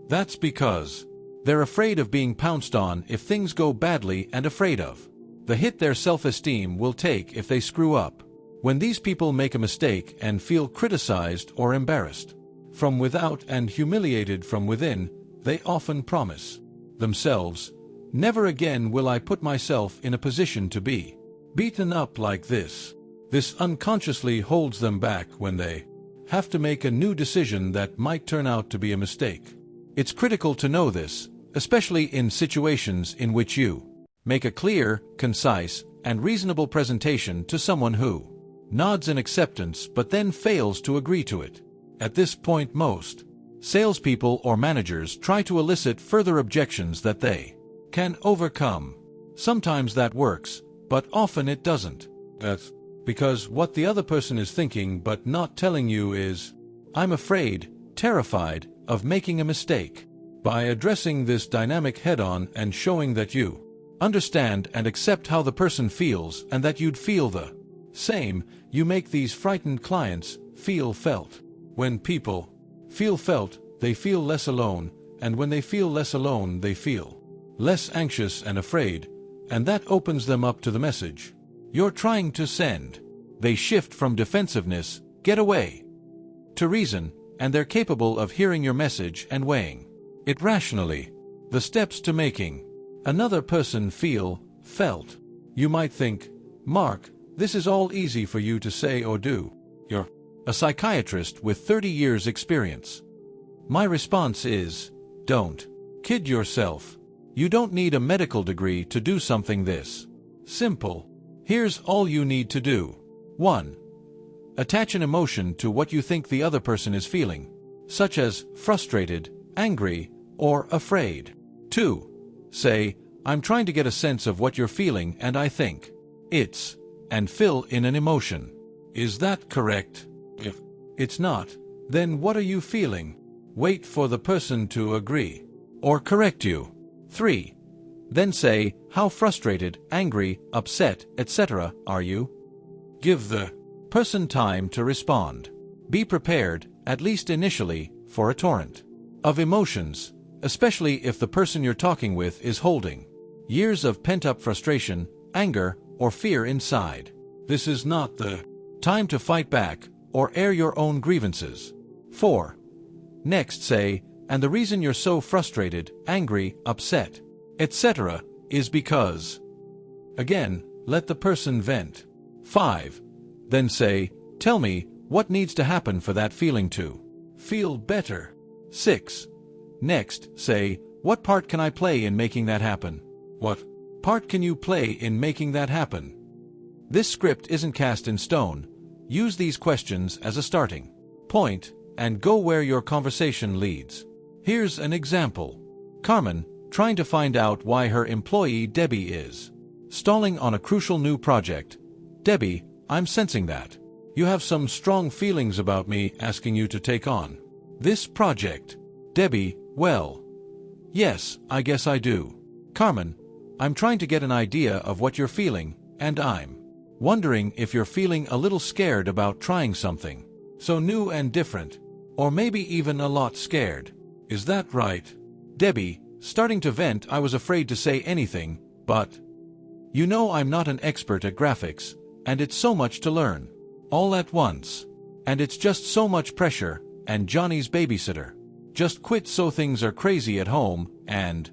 That's because they're afraid of being pounced on if things go badly and afraid of the hit their self-esteem will take if they screw up. When these people make a mistake and feel criticized or embarrassed from without and humiliated from within, they often promise themselves, "Never again will I put myself in a position to be beaten up like this." This unconsciously holds them back when they have to make a new decision that might turn out to be a mistake. It's critical to know this, especially in situations in which you make a clear, concise, and reasonable presentation to someone who nods in acceptance but then fails to agree to it. At this point, most salespeople or managers try to elicit further objections that they can overcome. Sometimes that works, but often it doesn't. That's because what the other person is thinking but not telling you is, "I'm afraid, terrified, of making a mistake." By addressing this dynamic head-on and showing that you understand and accept how the person feels and that you'd feel the same, you make these frightened clients feel felt. When people feel felt, they feel less alone, and when they feel less alone, they feel less anxious and afraid, and that opens them up to the message you're trying to send. They shift from defensiveness, "get away," to reason, and they're capable of hearing your message and weighing it rationally. The steps to making another person feel felt. You might think, "Mark, this is all easy for you to say or do. You're a psychiatrist with 30 years experience." My response is, don't kid yourself. You don't need a medical degree to do something this simple. Here's all you need to do. 1. Attach an emotion to what you think the other person is feeling, such as frustrated, angry, or afraid. 2. Say, "I'm trying to get a sense of what you're feeling and I think it's," and fill in an emotion. Is that correct? If it's not, then what are you feeling? Wait for the person to agree or correct you. 3. Then say, "How frustrated, angry, upset, etc. are you?" Give the person time to respond. Be prepared, at least initially, for a torrent of emotions, especially if the person you're talking with is holding years of pent-up frustration, anger, or fear inside. This is not the time to fight back or air your own grievances. 4. Next say, "And the reason you're so frustrated, angry, upset, etc. is because." Again, let the person vent. 5. Then say, "Tell me, what needs to happen for that feeling to feel better?" 6. Next, say, "What part can I play in making that happen?" What part can you play in making that happen? This script isn't cast in stone. Use these questions as a starting point and go where your conversation leads. Here's an example. Carmen, trying to find out why her employee Debbie is stalling on a crucial new project. "Debbie, I'm sensing that you have some strong feelings about me asking you to take on this project." Debbie, "Well, yes, I guess I do." Carmen, "I'm trying to get an idea of what you're feeling, and I'm wondering if you're feeling a little scared about trying something so new and different, or maybe even a lot scared. Is that right?" Debbie, starting to vent, "I was afraid to say anything, but you know I'm not an expert at graphics, and it's so much to learn all at once. And it's just so much pressure, and Johnny's babysitter just quit, so things are crazy at home, and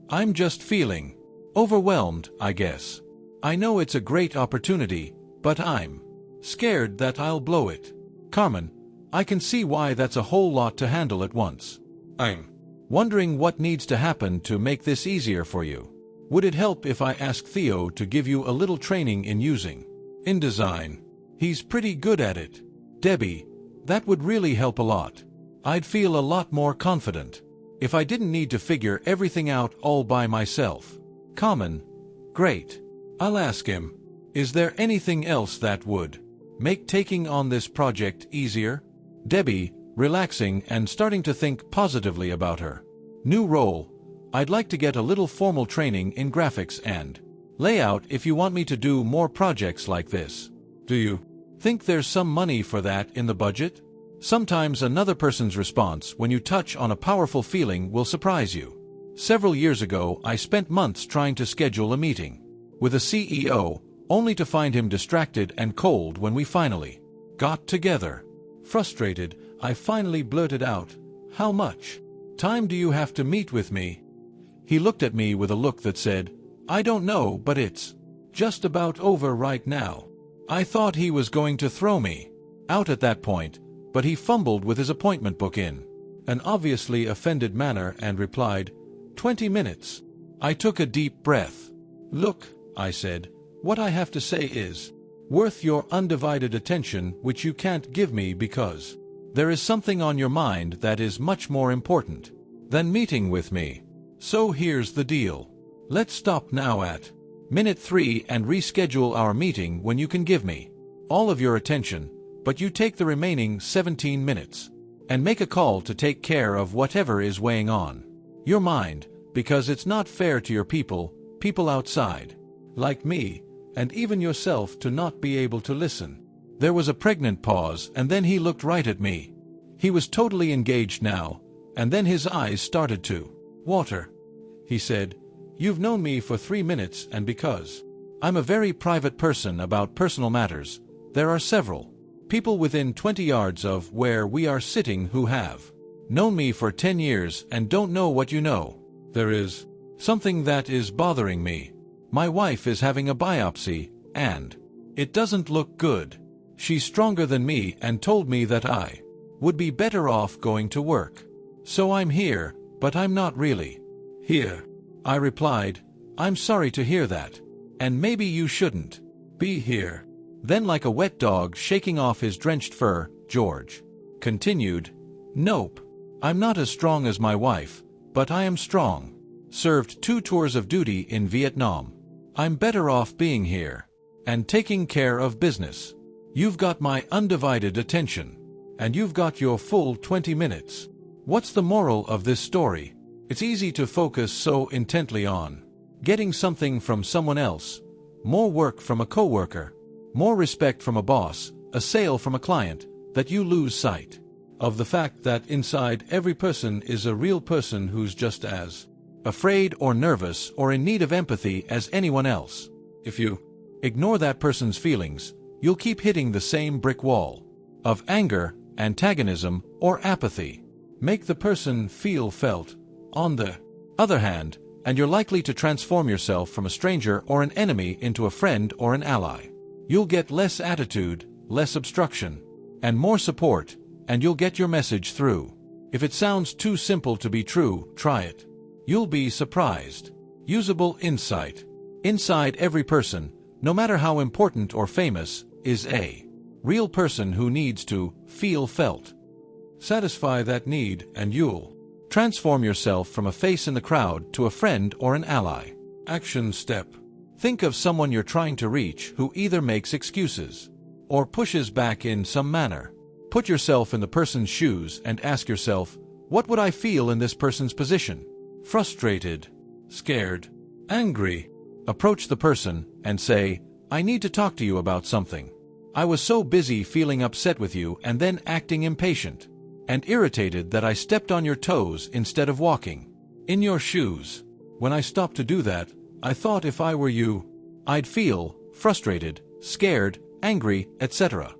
I'm just feeling overwhelmed, I guess. I know it's a great opportunity, but I'm scared that I'll blow it." Carmen, "I can see why that's a whole lot to handle at once. I'm wondering what needs to happen to make this easier for you. Would it help if I ask Theo to give you a little training in using InDesign? He's pretty good at it." Debbie, "That would really help a lot. I'd feel a lot more confident if I didn't need to figure everything out all by myself." Carmen, "Great. I'll ask him. Is there anything else that would make taking on this project easier?" Debbie, relaxing and starting to think positively about her new role, "I'd like to get a little formal training in graphics and layout if you want me to do more projects like this. Do you think there's some money for that in the budget?" Sometimes another person's response when you touch on a powerful feeling will surprise you. Several years ago, I spent months trying to schedule a meeting with a CEO, only to find him distracted and cold when we finally got together. Frustrated, I finally blurted out, "How much time do you have to meet with me?" He looked at me with a look that said, "I don't know, but it's just about over right now." I thought he was going to throw me out at that point, but he fumbled with his appointment book in an obviously offended manner and replied, 20 minutes. I took a deep breath. Look, I said, what I have to say is worth your undivided attention, which you can't give me because there is something on your mind that is much more important than meeting with me. So here's the deal. Let's stop now at minute 3 and reschedule our meeting when you can give me all of your attention, but you take the remaining 17 minutes and make a call to take care of whatever is weighing on your mind, because it's not fair to your people outside, like me, and even yourself, to not be able to listen. There was a pregnant pause, and then he looked right at me. He was totally engaged now, and then his eyes started to water. He said, You've known me for 3 minutes, and because I'm a very private person about personal matters, there are several people within 20 yards of where we are sitting who have known me for 10 years and don't know what you know. There is something that is bothering me. My wife is having a biopsy, and it doesn't look good. She's stronger than me and told me that I would be better off going to work. So I'm here, but I'm not really here. I replied, I'm sorry to hear that, and maybe you shouldn't be here. Then, like a wet dog shaking off his drenched fur, George continued, Nope, I'm not as strong as my wife, but I am strong. Served 2 tours of duty in Vietnam. I'm better off being here and taking care of business. You've got my undivided attention, and you've got your full 20 minutes. What's the moral of this story? It's easy to focus so intently on getting something from someone else, more work from a coworker, more respect from a boss, a sale from a client, that you lose sight of the fact that inside every person is a real person who's just as afraid or nervous or in need of empathy as anyone else. If you ignore that person's feelings, you'll keep hitting the same brick wall of anger, antagonism, or apathy. Make the person feel felt, on the other hand, and you're likely to transform yourself from a stranger or an enemy into a friend or an ally. You'll get less attitude, less obstruction, and more support, and you'll get your message through. If it sounds too simple to be true, try it. You'll be surprised. Usable insight. Inside every person, no matter how important or famous, is a real person who needs to feel felt. Satisfy that need, and you'll transform yourself from a face in the crowd to a friend or an ally. Action step. Think of someone you're trying to reach who either makes excuses or pushes back in some manner. Put yourself in the person's shoes and ask yourself, what would I feel in this person's position? Frustrated, scared, angry. Approach the person and say, I need to talk to you about something. I was so busy feeling upset with you and then acting impatient and irritated that I stepped on your toes instead of walking in your shoes. When I stopped to do that, I thought if I were you, I'd feel frustrated, scared, angry, etc.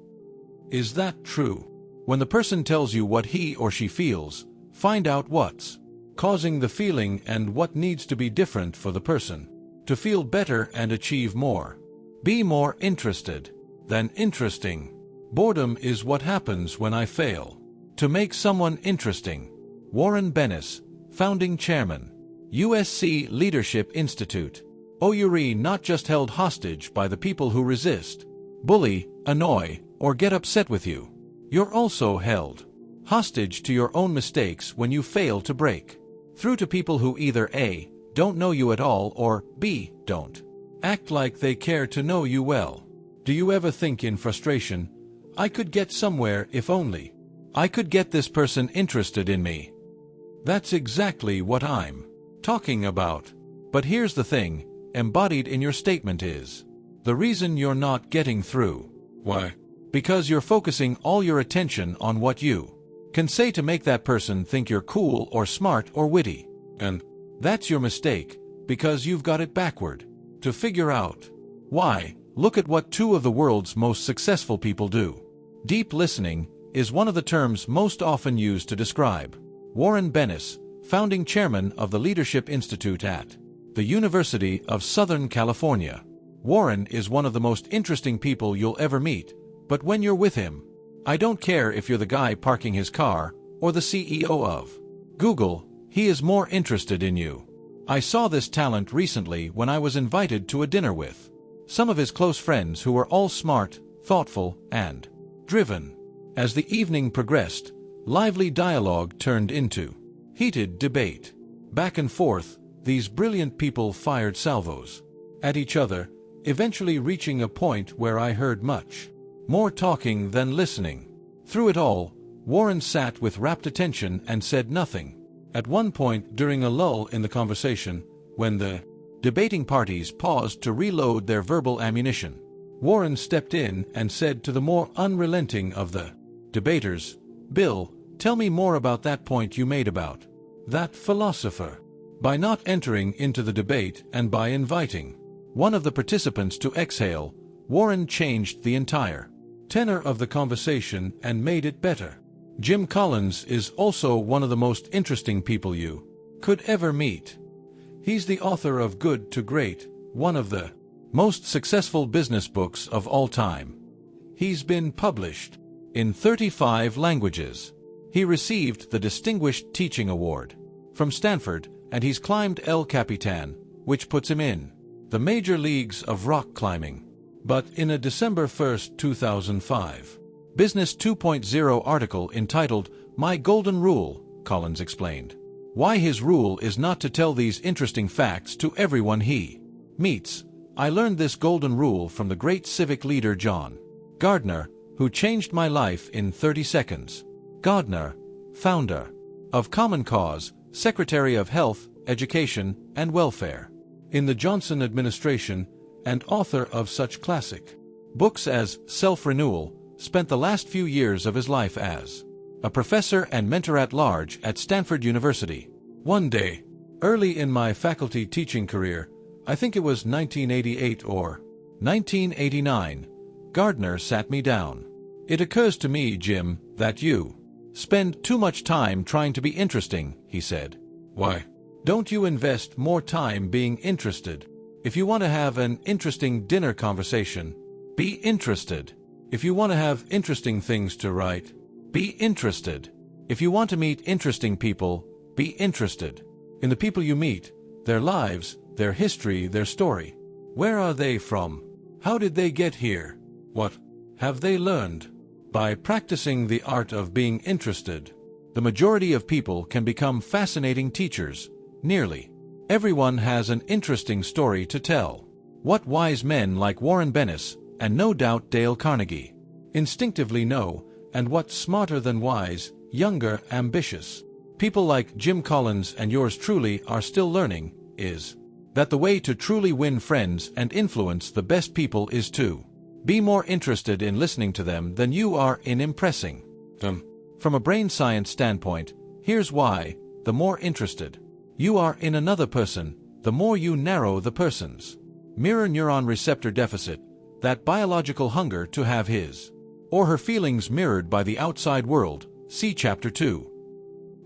Is that true? When the person tells you what he or she feels, find out what's causing the feeling and what needs to be different for the person to feel better and achieve more. Be more interested than interesting. Boredom is what happens when I fail to make someone interesting. Warren Bennis, founding chairman, USC Leadership Institute. You're not just held hostage by the people who resist, bully, annoy, or get upset with you. You're also held hostage to your own mistakes when you fail to break through to people who either A, don't know you at all, or B, don't act like they care to know you well. Do you ever think in frustration, I could get somewhere if only I could get this person interested in me? That's exactly what I'm talking about. But here's the thing, embodied in your statement is the reason you're not getting through. Why? Because you're focusing all your attention on what you can say to make that person think you're cool or smart or witty. And that's your mistake, because you've got it backward. To figure out why, look at what 2 of the world's most successful people do. Deep listening is one of the terms most often used to describe Warren Bennis, founding chairman of the Leadership Institute at the University of Southern California. Warren is one of the most interesting people you'll ever meet, but when you're with him, I don't care if you're the guy parking his car or the CEO of Google, he is more interested in you. I saw this talent recently when I was invited to a dinner with some of his close friends who were all smart, thoughtful, and driven. As the evening progressed, lively dialogue turned into heated debate. Back and forth, these brilliant people fired salvos at each other, eventually reaching a point where I heard much more talking than listening. Through it all, Warren sat with rapt attention and said nothing. At one point during a lull in the conversation, when the debating parties paused to reload their verbal ammunition, Warren stepped in and said to the more unrelenting of the debaters, "Bill, tell me more about that point you made about that philosopher." By not entering into the debate and by inviting one of the participants to exhale, Warren changed the entire tenor of the conversation and made it better. Jim Collins is also one of the most interesting people you could ever meet. He's the author of Good to Great, one of the most successful business books of all time. He's been published in 35 languages. He received the Distinguished Teaching Award from Stanford, and he's climbed El Capitan, which puts him in the major leagues of rock climbing. But in a December 1, 2005, Business 2.0 article entitled My Golden Rule, Collins explained why his rule is not to tell these interesting facts to everyone he meets. "I learned this golden rule from the great civic leader John Gardner, who changed my life in 30 seconds. Gardner, founder of Common Cause, Secretary of Health, Education, and Welfare in the Johnson administration, and author of such classic books as Self-Renewal, spent the last few years of his life as a professor and mentor at large at Stanford University. One day, early in my faculty teaching career, I think it was 1988 or 1989, Gardner sat me down. 'It occurs to me, Jim, that you spend too much time trying to be interesting,' he said. 'Why don't you invest more time being interested? If you want to have an interesting dinner conversation, be interested. If you want to have interesting things to write, be interested. If you want to meet interesting people, be interested in the people you meet, their lives, their history, their story. Where are they from? How did they get here? What have they learned?' By practicing the art of being interested, the majority of people can become fascinating teachers. Nearly everyone has an interesting story to tell. What wise men like Warren Bennis, and no doubt Dale Carnegie, instinctively know, and what smarter than wise, younger, ambitious people like Jim Collins and yours truly are still learning, is that the way to truly win friends and influence the best people is to be more interested in listening to them than you are in impressing them. From a brain science standpoint, here's why: the more interested you are in another person, the more you narrow the person's mirror neuron receptor deficit, that biological hunger to have his or her feelings mirrored by the outside world. See Chapter 2.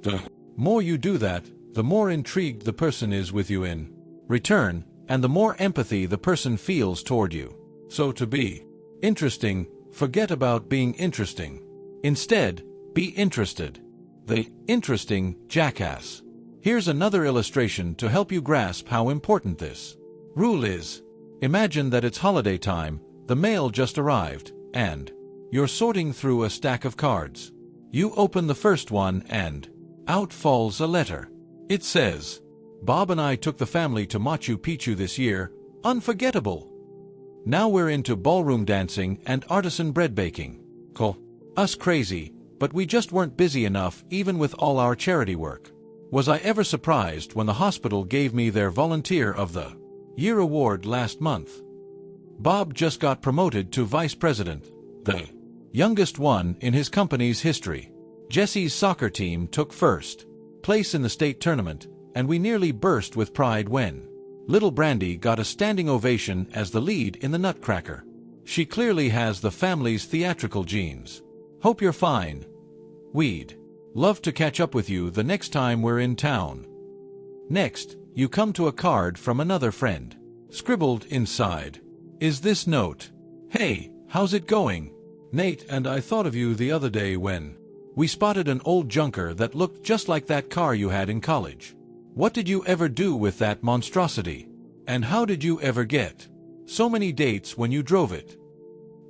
The more you do that, the more intrigued the person is with you in return, and the more empathy the person feels toward you. So to be interesting, forget about being interesting. Instead, be interested. The interesting jackass. Here's another illustration to help you grasp how important this rule is. Imagine that it's holiday time, the mail just arrived, and you're sorting through a stack of cards. You open the first one and out falls a letter. It says, "Bob and I took the family to Machu Picchu this year. Unforgettable. Now we're into ballroom dancing and artisan bread baking. Call us crazy, but we just weren't busy enough even with all our charity work. Was I ever surprised when the hospital gave me their Volunteer of the Year award last month? Bob just got promoted to vice president, the youngest one in his company's history. Jesse's soccer team took first place in the state tournament, and we nearly burst with pride when little Brandy got a standing ovation as the lead in the Nutcracker. She clearly has the family's theatrical genes. Hope you're fine. We'd love to catch up with you the next time we're in town." Next, you come to a card from another friend. Scribbled inside is this note: "Hey, how's it going? Nate and I thought of you the other day when we spotted an old junker that looked just like that car you had in college. What did you ever do with that monstrosity? And how did you ever get so many dates when you drove it?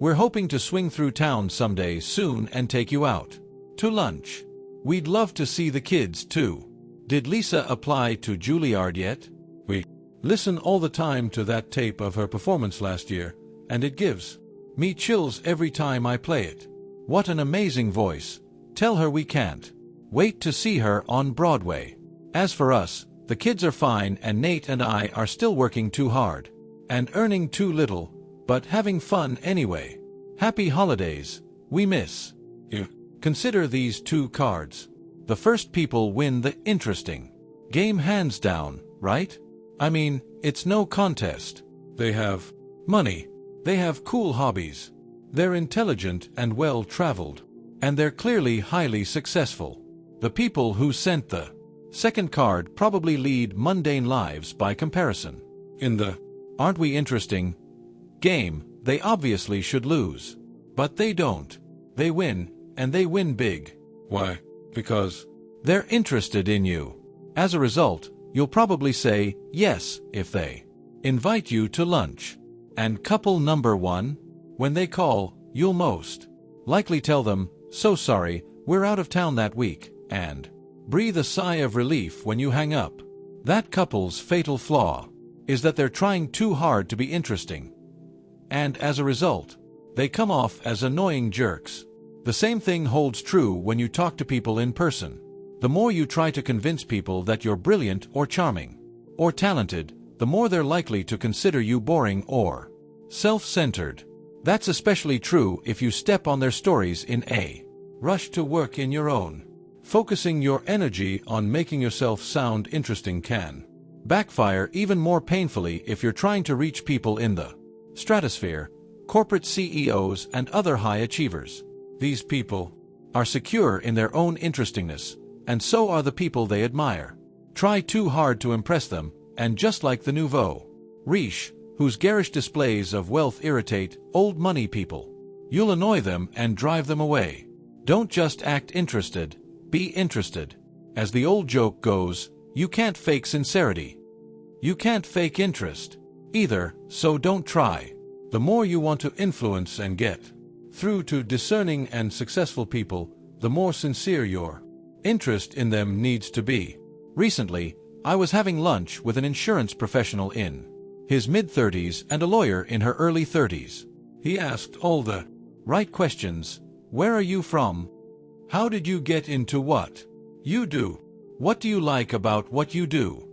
We're hoping to swing through town someday soon and take you out to lunch. We'd love to see the kids too. Did Lisa apply to Juilliard yet? We listen all the time to that tape of her performance last year, and it gives me chills every time I play it. What an amazing voice. Tell her we can't wait to see her on Broadway. As for us, the kids are fine and Nate and I are still working too hard and earning too little, but having fun anyway. Happy holidays. We miss you. Consider these 2 cards. The first people win the interesting game hands down, right? I mean, it's no contest. They have money. They have cool hobbies. They're intelligent and well-traveled. And they're clearly highly successful. The people who sent the second card probably lead mundane lives by comparison. In the "aren't we interesting" game, they obviously should lose. But they don't. They win, and they win big. Why? Because they're interested in you. As a result, you'll probably say yes if they invite you to lunch. And couple number 1, when they call, you'll most likely tell them, "So sorry, we're out of town that week," and breathe a sigh of relief when you hang up. That couple's fatal flaw is that they're trying too hard to be interesting. And as a result, they come off as annoying jerks. The same thing holds true when you talk to people in person. The more you try to convince people that you're brilliant or charming or talented, the more they're likely to consider you boring or self-centered. That's especially true if you step on their stories in a rush to work in your own. Focusing your energy on making yourself sound interesting can backfire even more painfully if you're trying to reach people in the stratosphere, corporate CEOs and other high achievers. These people are secure in their own interestingness, and so are the people they admire. Try too hard to impress them, and just like the nouveau riche, whose garish displays of wealth irritate old money people, you'll annoy them and drive them away. Don't just act interested, be interested. As the old joke goes, you can't fake sincerity. You can't fake interest either, so don't try. The more you want to influence and get through to discerning and successful people, the more sincere your interest in them needs to be. Recently, I was having lunch with an insurance professional in his mid-30s and a lawyer in her early 30s. He asked all the right questions. Where are you from? How did you get into what you do? What do you like about what you do?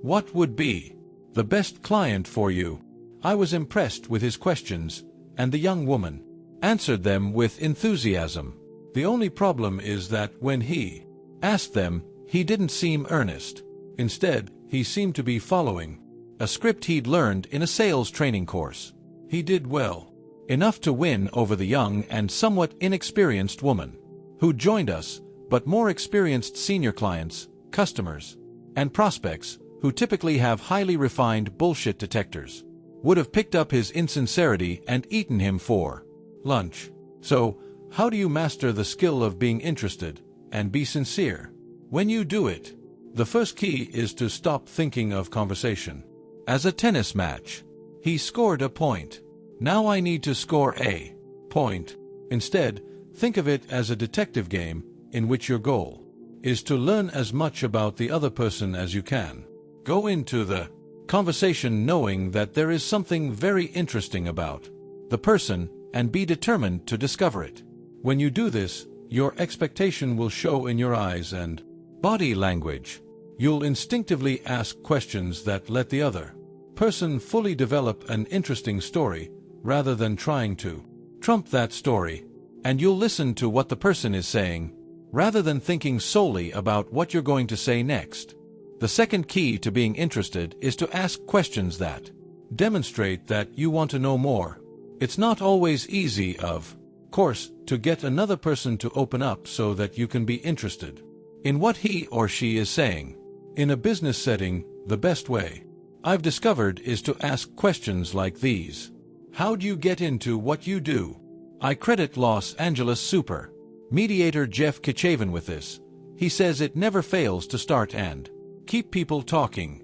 What would be the best client for you? I was impressed with his questions, and the young woman answered them with enthusiasm. The only problem is that when he asked them, he didn't seem earnest. Instead, he seemed to be following a script he'd learned in a sales training course. He did well enough to win over the young and somewhat inexperienced woman who joined us, but more experienced senior clients, customers, and prospects who typically have highly refined bullshit detectors would have picked up his insincerity and eaten him for lunch. So, how do you master the skill of being interested and be sincere? When you do it, the first key is to stop thinking of conversation as a tennis match. He scored a point. Now I need to score a point. Instead, think of it as a detective game in which your goal is to learn as much about the other person as you can. Go into the conversation knowing that there is something very interesting about the person and be determined to discover it. When you do this, your expectation will show in your eyes and body language. You'll instinctively ask questions that let the other person fully develop an interesting story rather than trying to trump that story, and you'll listen to what the person is saying rather than thinking solely about what you're going to say next. The second key to being interested is to ask questions that demonstrate that you want to know more. It's not always easy, of course, to get another person to open up so that you can be interested in what he or she is saying. In a business setting, the best way I've discovered is to ask questions like these. How do you get into what you do? I credit Los Angeles super mediator Jeff Kitchaven with this. He says it never fails to start and keep people talking.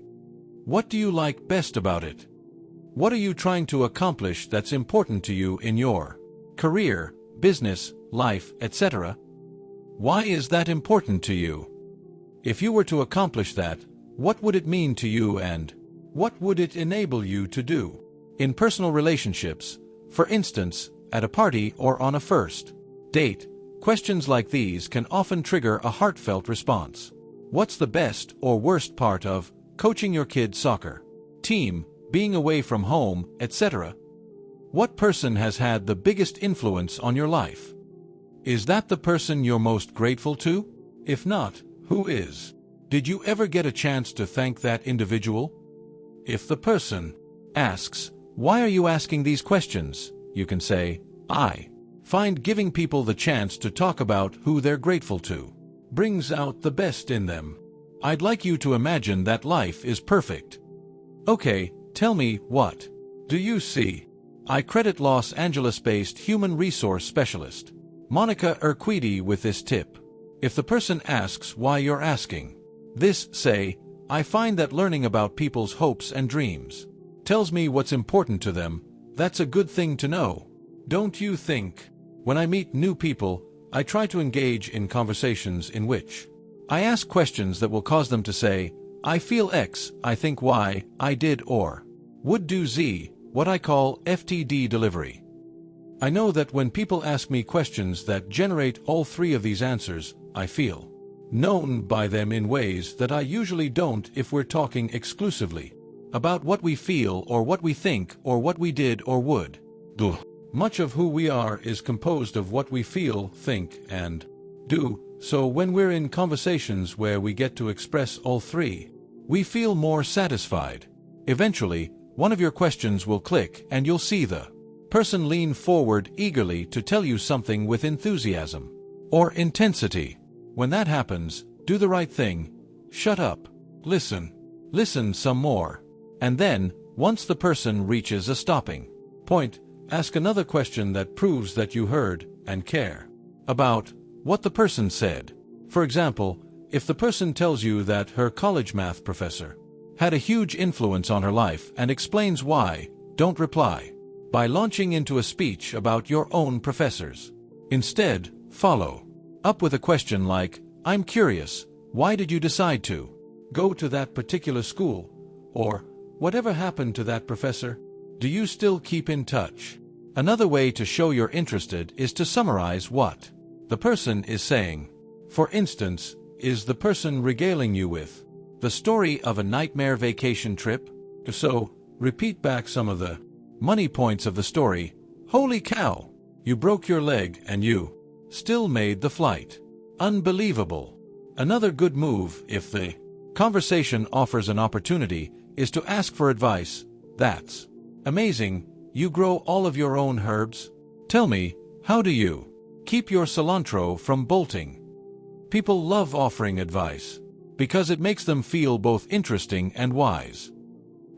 What do you like best about it? What are you trying to accomplish that's important to you in your career, business, life, etc.? Why is that important to you? If you were to accomplish that, what would it mean to you and what would it enable you to do? In personal relationships, for instance, at a party or on a first date, questions like these can often trigger a heartfelt response. What's the best or worst part of coaching your kid's soccer team, being away from home, etc.? What person has had the biggest influence on your life? Is that the person you're most grateful to? If not, who is? Did you ever get a chance to thank that individual? If the person asks, "Why are you asking these questions?" you can say, "I find giving people the chance to talk about who they're grateful to brings out the best in them. I'd like you to imagine that life is perfect." Okay, tell me, what do you see? I credit Los Angeles-based human resource specialist Monica Urquidi with this tip. If the person asks why you're asking this, say, "I find that learning about people's hopes and dreams tells me what's important to them. That's a good thing to know, don't you think?" When I meet new people, I try to engage in conversations in which I ask questions that will cause them to say, "I feel X, I think Y, I did or would do Z," what I call FTD delivery. I know that when people ask me questions that generate all three of these answers, I feel known by them in ways that I usually don't if we're talking exclusively about what we feel or what we think or what we did or would do. Much of who we are is composed of what we feel, think, and do, so when we're in conversations where we get to express all three, we feel more satisfied. Eventually, one of your questions will click and you'll see the person lean forward eagerly to tell you something with enthusiasm or intensity. When that happens, do the right thing. Shut up. Listen. Listen some more. And then, once the person reaches a stopping point, ask another question that proves that you heard and care about what the person said. For example, if the person tells you that her college math professor had a huge influence on her life and explains why, don't reply by launching into a speech about your own professors. Instead, follow up with a question like, "I'm curious, why did you decide to go to that particular school?" Or, "Whatever happened to that professor? Do you still keep in touch?" Another way to show you're interested is to summarize what the person is saying. For instance, is the person regaling you with the story of a nightmare vacation trip? So, repeat back some of the money points of the story. "Holy cow! You broke your leg and you still made the flight. Unbelievable." Another good move, if the conversation offers an opportunity, is to ask for advice. "That's amazing. You grow all of your own herbs? Tell me, how do you keep your cilantro from bolting?" People love offering advice because it makes them feel both interesting and wise.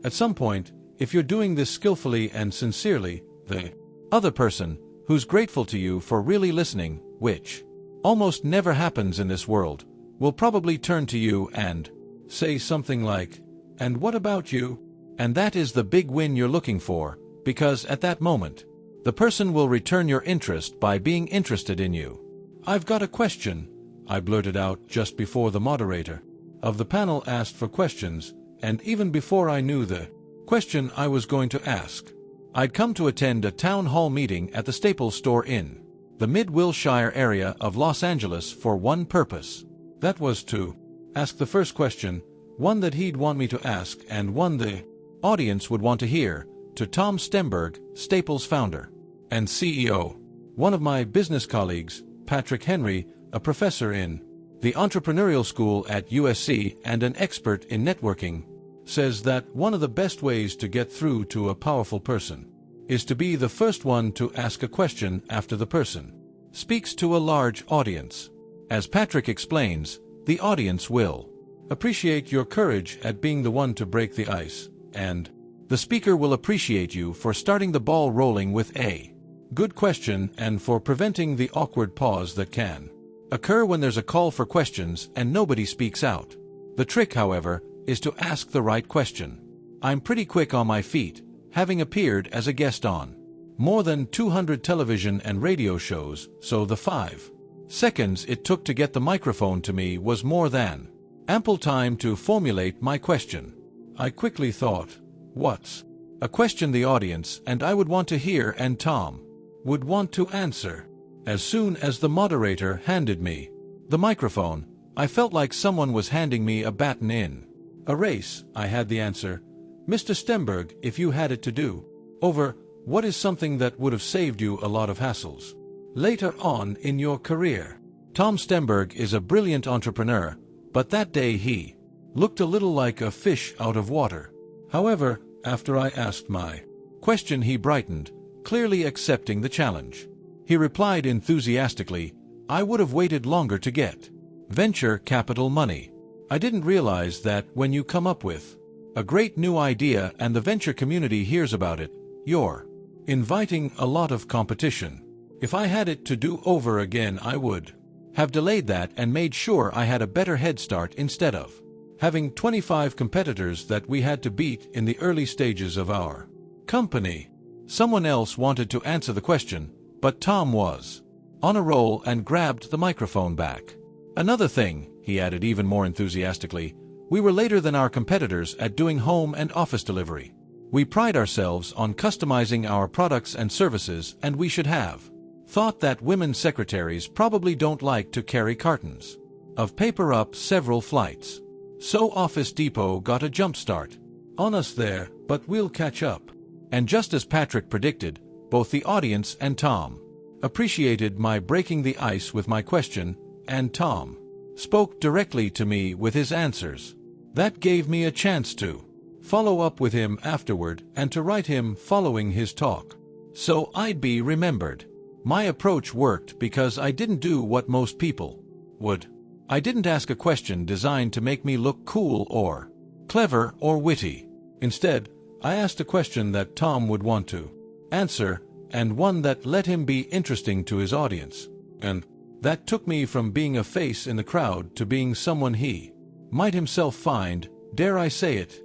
At some point, if you're doing this skillfully and sincerely, the other person, who's grateful to you for really listening, which almost never happens in this world, will probably turn to you and say something like, "And what about you?" And that is the big win you're looking for, because at that moment, the person will return your interest by being interested in you. "I've got a question," I blurted out just before the moderator of the panel asked for questions, and even before I knew the question I was going to ask. I'd come to attend a town hall meeting at the Staples store in the Mid-Wilshire area of Los Angeles for one purpose. That was to ask the first question, one that he'd want me to ask and one the audience would want to hear, to Tom Stemberg, Staples founder and CEO. One of my business colleagues, Patrick Henry, a professor in the entrepreneurial school at USC and an expert in networking, says that one of the best ways to get through to a powerful person is to be the first one to ask a question after the person speaks to a large audience. As Patrick explains, the audience will appreciate your courage at being the one to break the ice, and the speaker will appreciate you for starting the ball rolling with a Good question, and for preventing the awkward pause that can occur when there's a call for questions and nobody speaks out. The trick, however, is to ask the right question. I'm pretty quick on my feet, having appeared as a guest on more than 200 television and radio shows, so the 5 seconds it took to get the microphone to me was more than ample time to formulate my question. I quickly thought, what's a question the audience and I would want to hear and Tom would want to answer? As soon as the moderator handed me the microphone, I felt like someone was handing me a baton in a race. I had the answer. Mr. Stemberg, if you had it to do over, what is something that would have saved you a lot of hassles later on in your career? Tom Stemberg is a brilliant entrepreneur, but that day he looked a little like a fish out of water. However, after I asked my question, he brightened, clearly accepting the challenge. He replied enthusiastically, I would have waited longer to get venture capital money. I didn't realize that when you come up with a great new idea and the venture community hears about it, you're inviting a lot of competition. If I had it to do over again, I would have delayed that and made sure I had a better head start instead of having 25 competitors that we had to beat in the early stages of our company. Someone else wanted to answer the question, but Tom was on a roll and grabbed the microphone back. Another thing, he added even more enthusiastically, we were later than our competitors at doing home and office delivery. We pride ourselves on customizing our products and services, and we should have thought that women secretaries probably don't like to carry cartons of paper up several flights. So Office Depot got a jump start on us there, but we'll catch up. And just as Patrick predicted, both the audience and Tom appreciated my breaking the ice with my question, and Tom spoke directly to me with his answers. That gave me a chance to follow up with him afterward and to write him following his talk, so I'd be remembered. My approach worked because I didn't do what most people would. I didn't ask a question designed to make me look cool or clever or witty. Instead, I asked a question that Tom would want to answer, and one that let him be interesting to his audience. And that took me from being a face in the crowd to being someone he might himself find, dare I say it,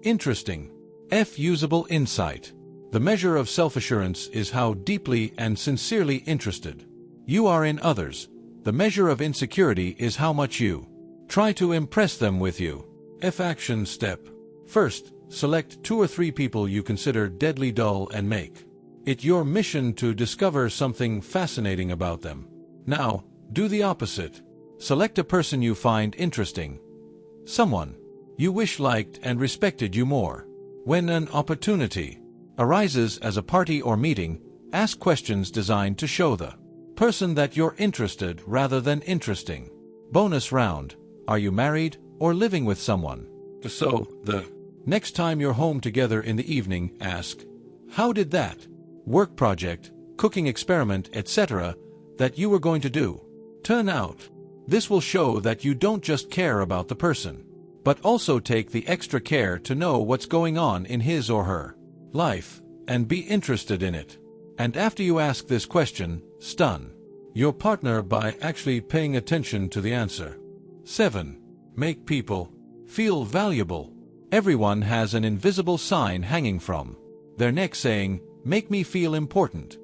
interesting. Usable insight. The measure of self-assurance is how deeply and sincerely interested you are in others. The measure of insecurity is how much you try to impress them with you. Action step. First, select 2 or 3 people you consider deadly dull and make it your mission to discover something fascinating about them. Now, do the opposite. Select a person you find interesting, someone you wish liked and respected you more. When an opportunity arises as a party or meeting, ask questions designed to show the person that you're interested rather than interesting. Bonus round. Are you married or living with someone? So, the next time you're home together in the evening, ask, how did that work project, cooking experiment, etc., that you were going to do turn out? This will show that you don't just care about the person, but also take the extra care to know what's going on in his or her life and be interested in it. And after you ask this question, stun your partner by actually paying attention to the answer. 7. Make people feel valuable. Everyone has an invisible sign hanging from their neck saying, make me feel important.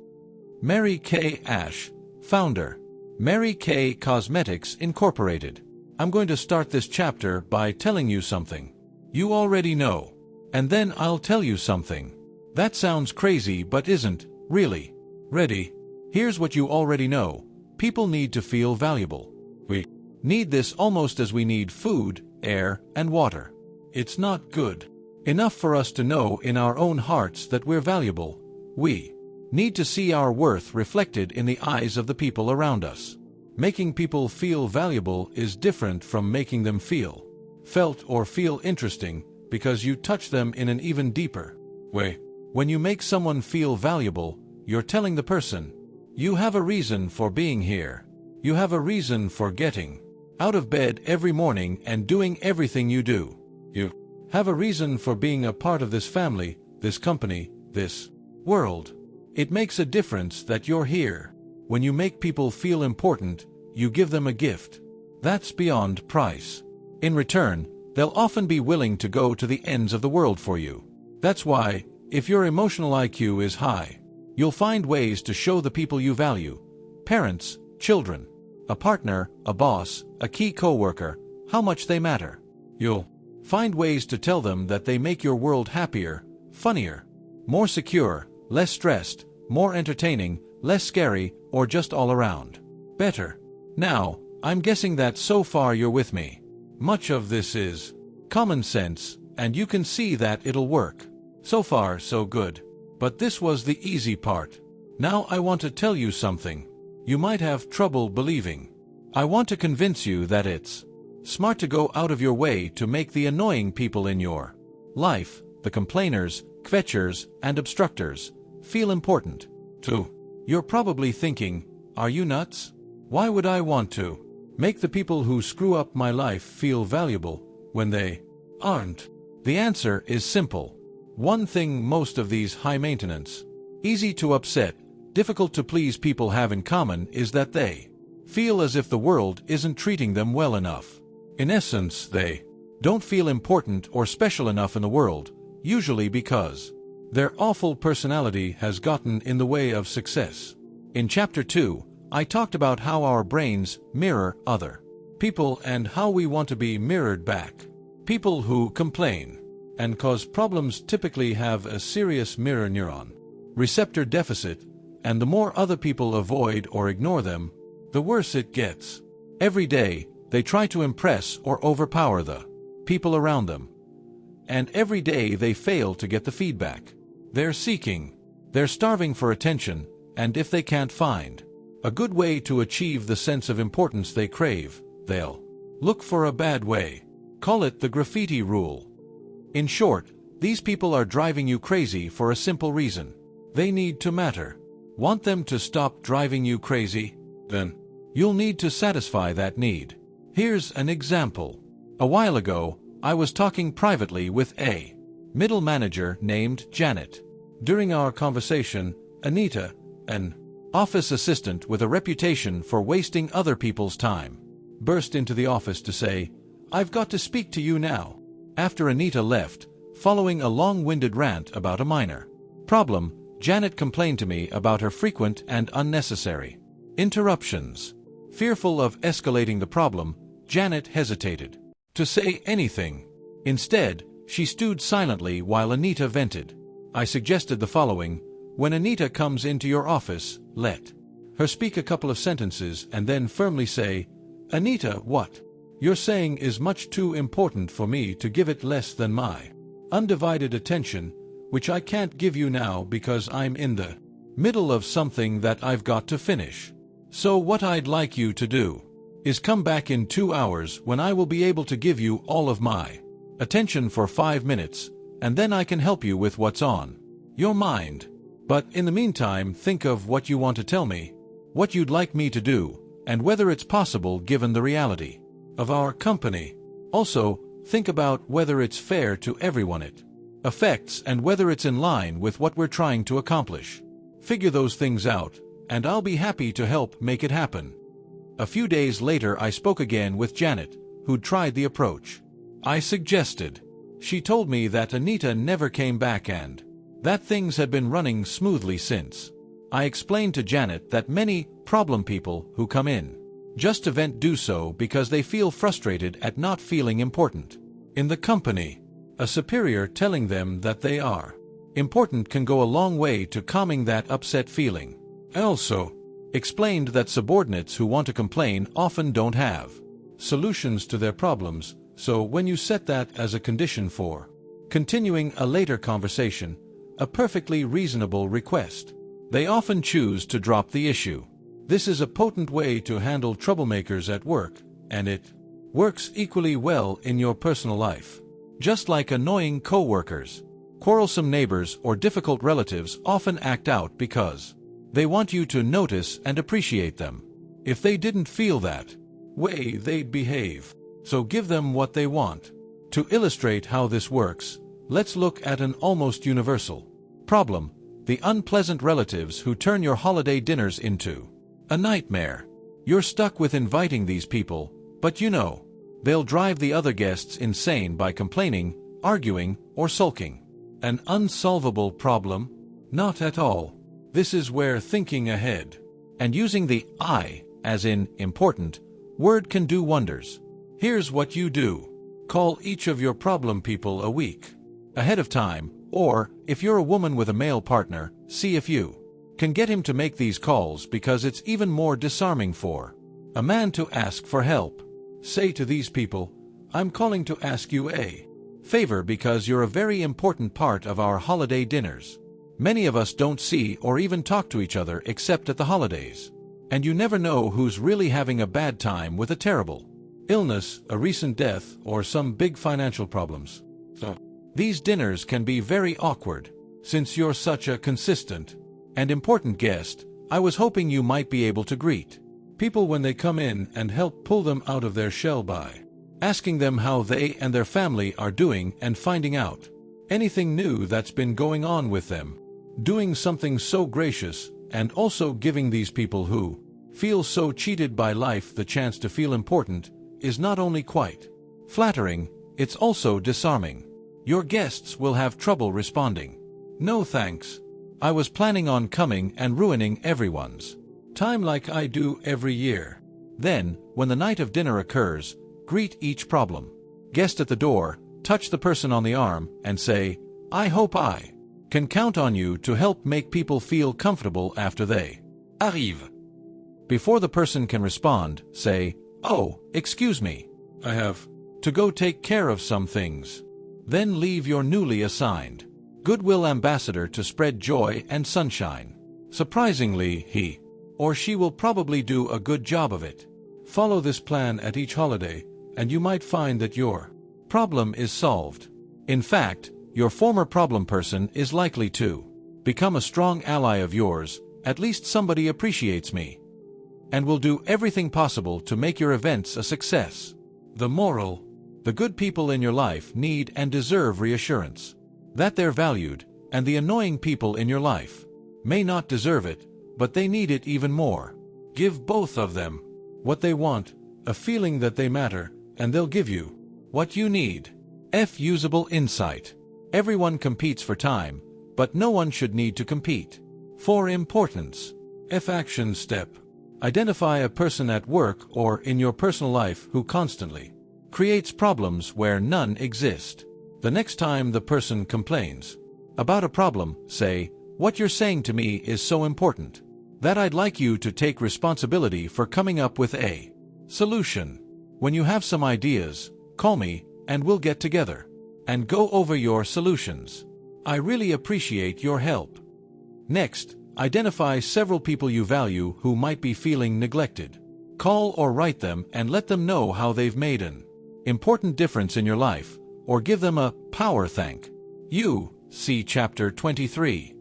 Mary Kay Ash, founder, Mary Kay Cosmetics Incorporated. I'm going to start this chapter by telling you something you already know, and then I'll tell you something that sounds crazy but isn't, really. Ready? Here's what you already know. People need to feel valuable. We need this almost as we need food, air, and water. It's not good enough for us to know in our own hearts that we're valuable. We need to see our worth reflected in the eyes of the people around us. Making people feel valuable is different from making them feel felt or feel interesting, because you touch them in an even deeper way. When you make someone feel valuable, you're telling the person, you have a reason for being here. You have a reason for getting out of bed every morning and doing everything you do. You have a reason for being a part of this family, this company, this world. It makes a difference that you're here. When you make people feel important, you give them a gift. That's beyond price. In return, they'll often be willing to go to the ends of the world for you. That's why, if your emotional IQ is high, you'll find ways to show the people you value, parents, children, a partner, a boss, a key coworker, how much they matter. You'll find ways to tell them that they make your world happier, funnier, more secure, less stressed, more entertaining, less scary, or just all around better. Now, I'm guessing that so far you're with me. Much of this is common sense, and you can see that it'll work. So far, so good. But this was the easy part. Now I want to tell you something you might have trouble believing. I want to convince you that it's smart to go out of your way to make the annoying people in your life, the complainers, kvetchers, and obstructors, feel important, too. You're probably thinking, are you nuts? Why would I want to make the people who screw up my life feel valuable when they aren't? The answer is simple. One thing most of these high-maintenance, easy to upset, difficult to please people have in common is that they feel as if the world isn't treating them well enough. In essence, they don't feel important or special enough in the world, usually because their awful personality has gotten in the way of success. In Chapter 2, I talked about how our brains mirror other people and how we want to be mirrored back. People who complain and cause problems typically have a serious mirror neuron receptor deficit, and the more other people avoid or ignore them, the worse it gets. Every day, they try to impress or overpower the people around them. And every day they fail to get the feedback they're seeking. They're starving for attention, and if they can't find a good way to achieve the sense of importance they crave, they'll look for a bad way. Call it the graffiti rule. In short, these people are driving you crazy for a simple reason. They need to matter. Want them to stop driving you crazy? Then you'll need to satisfy that need. Here's an example. A while ago, I was talking privately with a middle manager named Janet. During our conversation, Anita, an office assistant with a reputation for wasting other people's time, burst into the office to say, "I've got to speak to you now." After Anita left, following a long-winded rant about a minor problem, Janet complained to me about her frequent and unnecessary interruptions. Fearful of escalating the problem, Janet hesitated to say anything. Instead, she stewed silently while Anita vented. I suggested the following: when Anita comes into your office, let her speak a couple of sentences and then firmly say, "Anita, what you're saying is much too important for me to give it less than my undivided attention, which I can't give you now because I'm in the middle of something that I've got to finish. So what I'd like you to do is come back in 2 hours when I will be able to give you all of my attention for 5 minutes, and then I can help you with what's on your mind. But in the meantime, think of what you want to tell me, what you'd like me to do, and whether it's possible given the reality of our company. Also, think about whether it's fair to everyone it affects and whether it's in line with what we're trying to accomplish. Figure those things out, and I'll be happy to help make it happen." A few days later, I spoke again with Janet, who'd tried the approach I suggested. She told me that Anita never came back and that things had been running smoothly since. I explained to Janet that many problem people who come in just to vent do so because they feel frustrated at not feeling important in the company. A superior telling them that they are important can go a long way to calming that upset feeling. I also explained that subordinates who want to complain often don't have solutions to their problems, so when you set that as a condition for continuing a later conversation, a perfectly reasonable request, they often choose to drop the issue. This is a potent way to handle troublemakers at work, and it works equally well in your personal life. Just like annoying coworkers, quarrelsome neighbors, or difficult relatives often act out because they want you to notice and appreciate them. If they didn't feel that way, they'd behave. So give them what they want. To illustrate how this works, let's look at an almost universal problem: The unpleasant relatives who turn your holiday dinners into a nightmare. You're stuck with inviting these people, but you know, they'll drive the other guests insane by complaining, arguing, or sulking. An unsolvable problem? Not at all. This is where thinking ahead and using the I, as in important, word can do wonders. Here's what you do. Call each of your problem people a week ahead of time, or, if you're a woman with a male partner, see if you can get him to make these calls, because it's even more disarming for a man to ask for help. Say to these people, "I'm calling to ask you a favor because you're a very important part of our holiday dinners. Many of us don't see or even talk to each other except at the holidays. And you never know who's really having a bad time with a terrible illness, a recent death, or some big financial problems. So, these dinners can be very awkward. Since you're such a consistent and important guest, I was hoping you might be able to greet people when they come in and help pull them out of their shell by asking them how they and their family are doing and finding out anything new that's been going on with them. Doing something so gracious, and also giving these people who feel so cheated by life the chance to feel important, is not only quite flattering, it's also disarming. Your guests will have trouble responding. No thanks. I was planning on coming and ruining everyone's time like I do every year. Then, when the night of dinner occurs, greet each problem guest at the door, touch the person on the arm, and say, "I hope I can count on you to help make people feel comfortable after they arrive." Before the person can respond, say, "Oh, excuse me. I have to go take care of some things." Then leave your newly assigned goodwill ambassador to spread joy and sunshine. Surprisingly, he or she will probably do a good job of it. Follow this plan at each holiday, and you might find that your problem is solved. In fact, your former problem person is likely to become a strong ally of yours. At least somebody appreciates me and will do everything possible to make your events a success. The moral: the good people in your life need and deserve reassurance that they're valued, and the annoying people in your life may not deserve it, but they need it even more. Give both of them what they want, a feeling that they matter, and they'll give you what you need. Usable insight. Everyone competes for time, but no one should need to compete for importance. Action step. Identify a person at work or in your personal life who constantly creates problems where none exist. The next time the person complains about a problem, say, "What you're saying to me is so important that I'd like you to take responsibility for coming up with a solution. When you have some ideas, call me and we'll get together and go over your solutions. I really appreciate your help." Next, identify several people you value who might be feeling neglected. Call or write them and let them know how they've made an important difference in your life, or give them a power thank you. See Chapter 23.